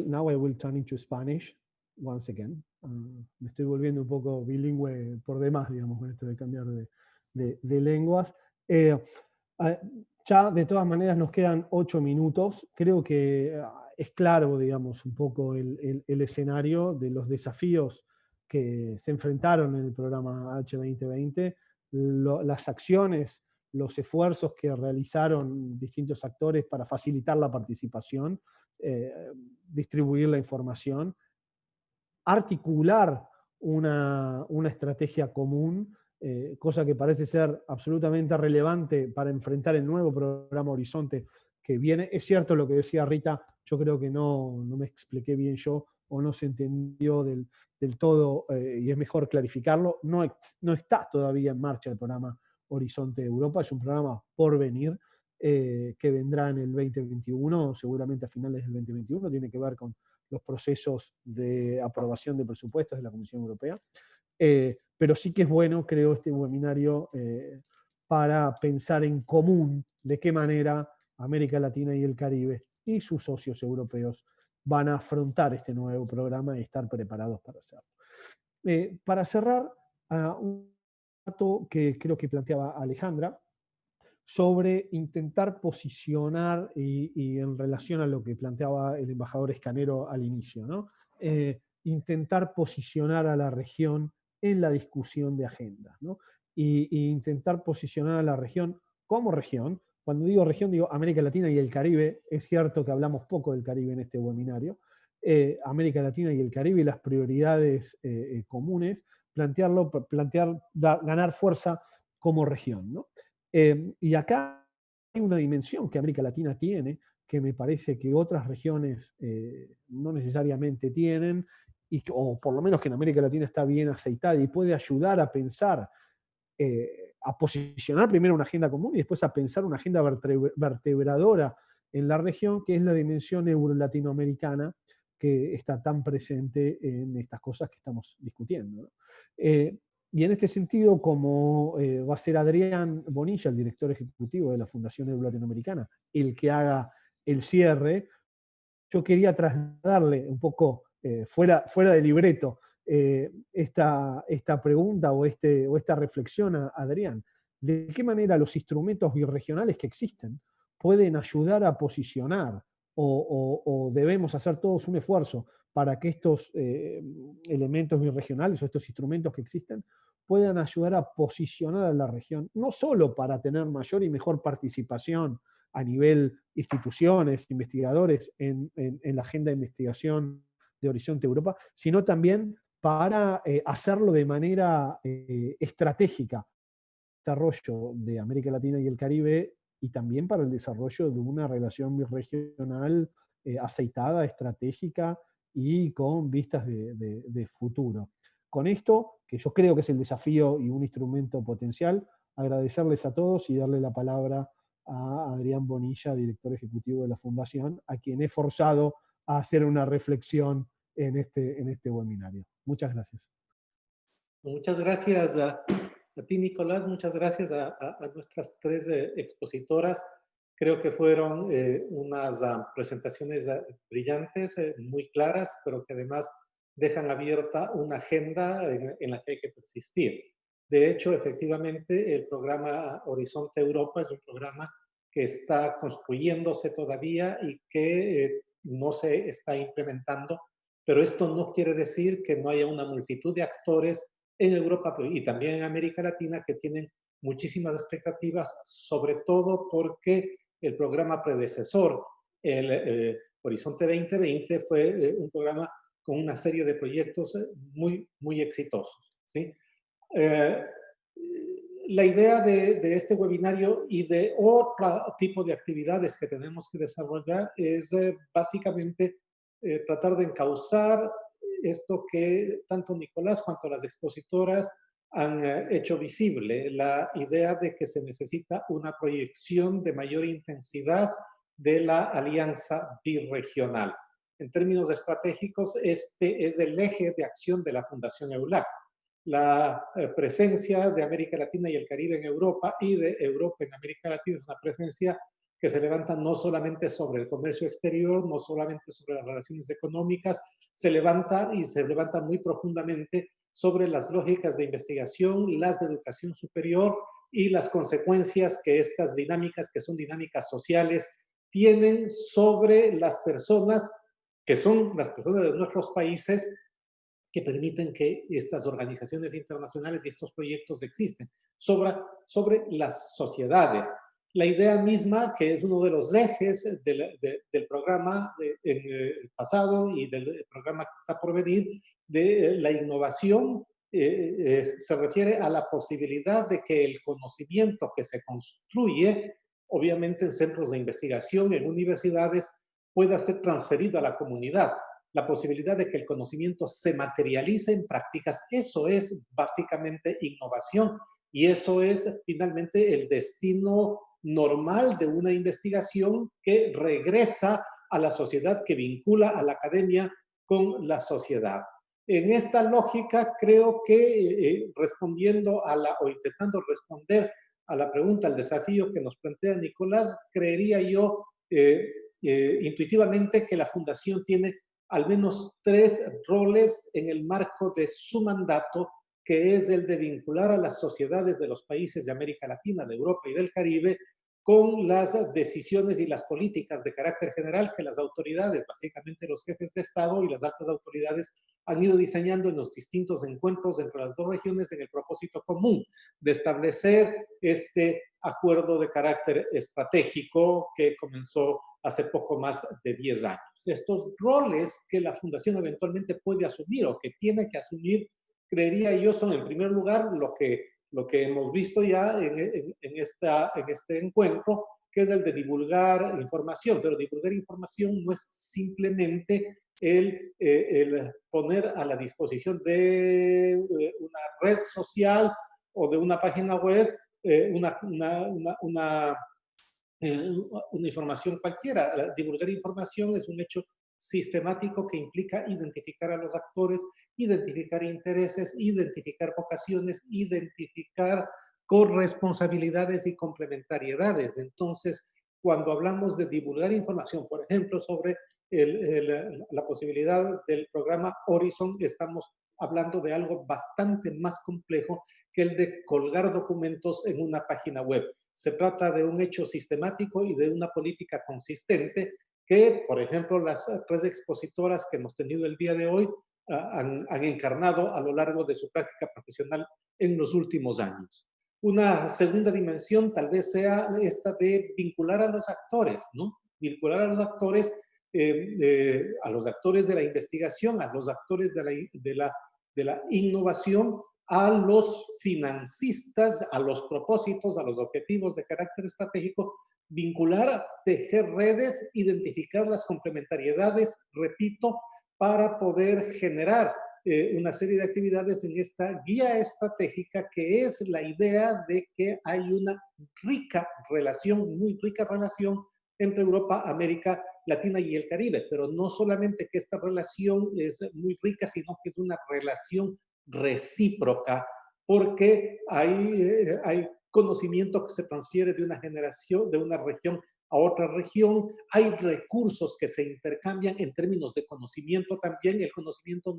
Now I will turn into Spanish once again. Me estoy volviendo un poco bilingüe por demás, digamos, con esto de cambiar de lenguas. Ya de todas maneras nos quedan 8 minutos. Creo que es claro, digamos, un poco el escenario de los desafíos que se enfrentaron en el programa H2020, las acciones, los esfuerzos que realizaron distintos actores para facilitar la participación, distribuir la información, articular una estrategia común, cosa que parece ser absolutamente relevante para enfrentar el nuevo programa Horizonte que viene. Es cierto lo que decía Rita, yo creo que no me expliqué bien yo o no se entendió del todo, y es mejor clarificarlo. No está todavía en marcha el programa Horizonte Europa, es un programa por venir, que vendrá en el 2021, seguramente a finales del 2021, tiene que ver con los procesos de aprobación de presupuestos de la Comisión Europea. Pero sí que es bueno, creo, este webinario para pensar en común de qué manera América Latina y el Caribe y sus socios europeos van a afrontar este nuevo programa y estar preparados para hacerlo. Para cerrar, un dato que creo que planteaba Alejandra, sobre intentar posicionar, y en relación a lo que planteaba el embajador Scanero al inicio, ¿no? Intentar posicionar a la región en la discusión de agendas, ¿no? Y intentar posicionar a la región como región. Cuando digo región, digo América Latina y el Caribe. Es cierto que hablamos poco del Caribe en este webinario. América Latina y el Caribe y las prioridades comunes, ganar fuerza como región, ¿no? Y acá hay una dimensión que América Latina tiene, que me parece que otras regiones no necesariamente tienen, o por lo menos que en América Latina está bien aceitada y puede ayudar a pensar, a posicionar primero una agenda común y después a pensar una agenda vertebradora en la región, que es la dimensión euro-latinoamericana, que está tan presente en estas cosas que estamos discutiendo, ¿no? Y en este sentido, como va a ser Adrián Bonilla, el director ejecutivo de la Fundación Euro-Latinoamericana, el que haga el cierre, yo quería trasladarle un poco, fuera de libreto, esta pregunta o esta reflexión a Adrián. ¿De qué manera los instrumentos birregionales que existen pueden ayudar a posicionar o debemos hacer todos un esfuerzo para que estos elementos birregionales o estos instrumentos que existen puedan ayudar a posicionar a la región, no solo para tener mayor y mejor participación a nivel instituciones, investigadores en la agenda de investigación de Horizonte Europa, sino también para hacerlo de manera estratégica, desarrollo de América Latina y el Caribe, y también para el desarrollo de una relación birregional aceitada, estratégica y con vistas de futuro. Con esto, que yo creo que es el desafío y un instrumento potencial, agradecerles a todos y darle la palabra a Adrián Bonilla, director ejecutivo de la Fundación, a quien he forzado a hacer una reflexión en este webinario. Muchas gracias. Muchas gracias a ti, Nicolás. Muchas gracias a nuestras 3 expositoras. Creo que fueron unas presentaciones brillantes, muy claras, pero que además dejan abierta una agenda en la que hay que persistir. De hecho, efectivamente, el programa Horizonte Europa es un programa que está construyéndose todavía y que no se está implementando, pero esto no quiere decir que no haya una multitud de actores en Europa y también en América Latina que tienen muchísimas expectativas, sobre todo porque el programa predecesor, el Horizonte 2020, fue un programa con una serie de proyectos muy, muy exitosos, ¿sí? La idea de este webinario y de otro tipo de actividades que tenemos que desarrollar es básicamente tratar de encauzar esto que tanto Nicolás cuanto las expositoras han hecho visible, la idea de que se necesita una proyección de mayor intensidad de la alianza birregional. en términos estratégicos, este es el eje de acción de la Fundación EULAC. La presencia de América Latina y el Caribe en Europa y de Europa en América Latina es una presencia que se levanta no solamente sobre el comercio exterior, no solamente sobre las relaciones económicas, se levanta muy profundamente sobre las lógicas de investigación, las de educación superior y las consecuencias que estas dinámicas, que son dinámicas sociales, tienen sobre las personas, que son las personas de nuestros países, que permiten que estas organizaciones internacionales y estos proyectos existen, sobre las sociedades. La idea misma, que es uno de los ejes del programa en el pasado y del programa que está por venir, de la innovación, se refiere a la posibilidad de que el conocimiento que se construye, obviamente en centros de investigación, en universidades, pueda ser transferido a la comunidad. La posibilidad de que el conocimiento se materialice en prácticas, eso es básicamente innovación y eso es finalmente el destino normal de una investigación que regresa a la sociedad, que vincula a la academia con la sociedad. En esta lógica, creo que respondiendo o intentando responder a la pregunta, al desafío que nos plantea Nicolás, creería yo intuitivamente que la Fundación tiene al menos 3 roles en el marco de su mandato, que es el de vincular a las sociedades de los países de América Latina, de Europa y del Caribe, con las decisiones y las políticas de carácter general que las autoridades, básicamente los jefes de Estado y las altas autoridades, han ido diseñando en los distintos encuentros entre las 2 regiones en el propósito común de establecer este acuerdo de carácter estratégico que comenzó hace poco más de 10 años. Estos roles que la Fundación eventualmente puede asumir o que tiene que asumir, creería yo, son en primer lugar lo que hemos visto ya en este encuentro, que es el de divulgar información. Pero divulgar información no es simplemente el poner a la disposición de una red social o de una página web una información cualquiera. Divulgar información es un hecho sistemático que implica identificar a los actores, identificar intereses, identificar vocaciones, identificar corresponsabilidades y complementariedades. Entonces, cuando hablamos de divulgar información, por ejemplo, sobre la posibilidad del programa Horizon, estamos hablando de algo bastante más complejo que el de colgar documentos en una página web. Se trata de un hecho sistemático y de una política consistente que, por ejemplo, las 3 expositoras que hemos tenido el día de hoy han encarnado a lo largo de su práctica profesional en los últimos años. Una segunda dimensión tal vez sea esta de vincular a los actores, ¿no? Vincular a los actores de la investigación, a los actores de la innovación, a los financistas, a los propósitos, a los objetivos de carácter estratégico, vincular, tejer redes, identificar las complementariedades, repito, para poder generar una serie de actividades en esta guía estratégica, que es la idea de que hay una rica relación, muy rica relación entre Europa, América Latina y el Caribe, pero no solamente que esta relación es muy rica, sino que es una relación recíproca, porque hay conocimiento que se transfiere de una generación, de una región a otra región, hay recursos que se intercambian en términos de conocimiento también. El conocimiento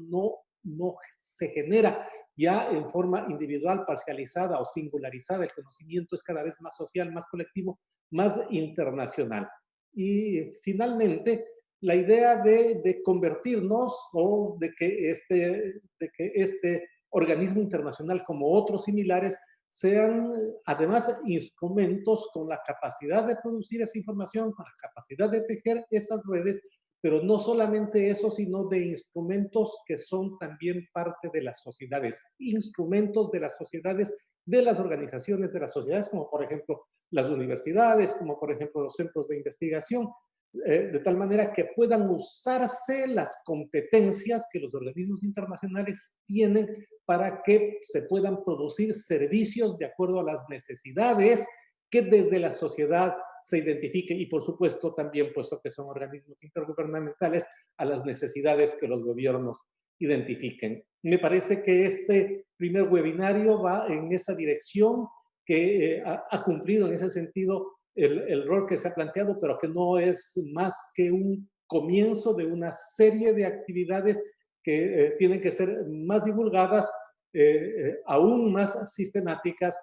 no se genera ya en forma individual, parcializada o singularizada. El conocimiento es cada vez más social, más colectivo, más internacional. Y finalmente, la idea de convertirnos o de que este organismo internacional, como otros similares, sean además instrumentos con la capacidad de producir esa información, con la capacidad de tejer esas redes, pero no solamente eso, sino de instrumentos que son también parte de las sociedades, instrumentos de las sociedades, de las organizaciones de las sociedades, como por ejemplo las universidades, como por ejemplo los centros de investigación, de tal manera que puedan usarse las competencias que los organismos internacionales tienen para que se puedan producir servicios de acuerdo a las necesidades que desde la sociedad se identifique y, por supuesto, también, puesto que son organismos intergubernamentales, a las necesidades que los gobiernos identifiquen. Me parece que este primer webinario va en esa dirección, que ha cumplido en ese sentido el rol que se ha planteado, pero que no es más que un comienzo de una serie de actividades que tienen que ser más divulgadas, aún más sistemáticas,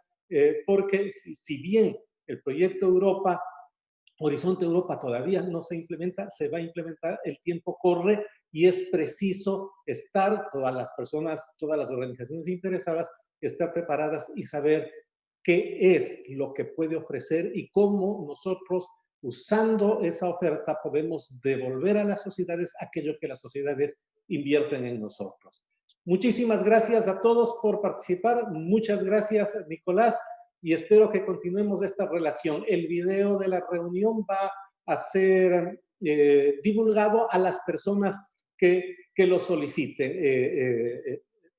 porque si bien el proyecto Europa, Horizonte Europa todavía no se implementa, se va a implementar, el tiempo corre y es preciso estar, todas las personas, todas las organizaciones interesadas, estar preparadas y saber qué es lo que puede ofrecer y cómo nosotros, usando esa oferta, podemos devolver a las sociedades aquello que las sociedades invierten en nosotros. Muchísimas gracias a todos por participar. Muchas gracias, Nicolás, y espero que continuemos esta relación. El video de la reunión va a ser divulgado a las personas que lo soliciten.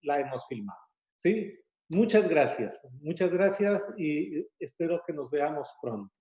La hemos filmado, ¿sí? Muchas gracias y espero que nos veamos pronto.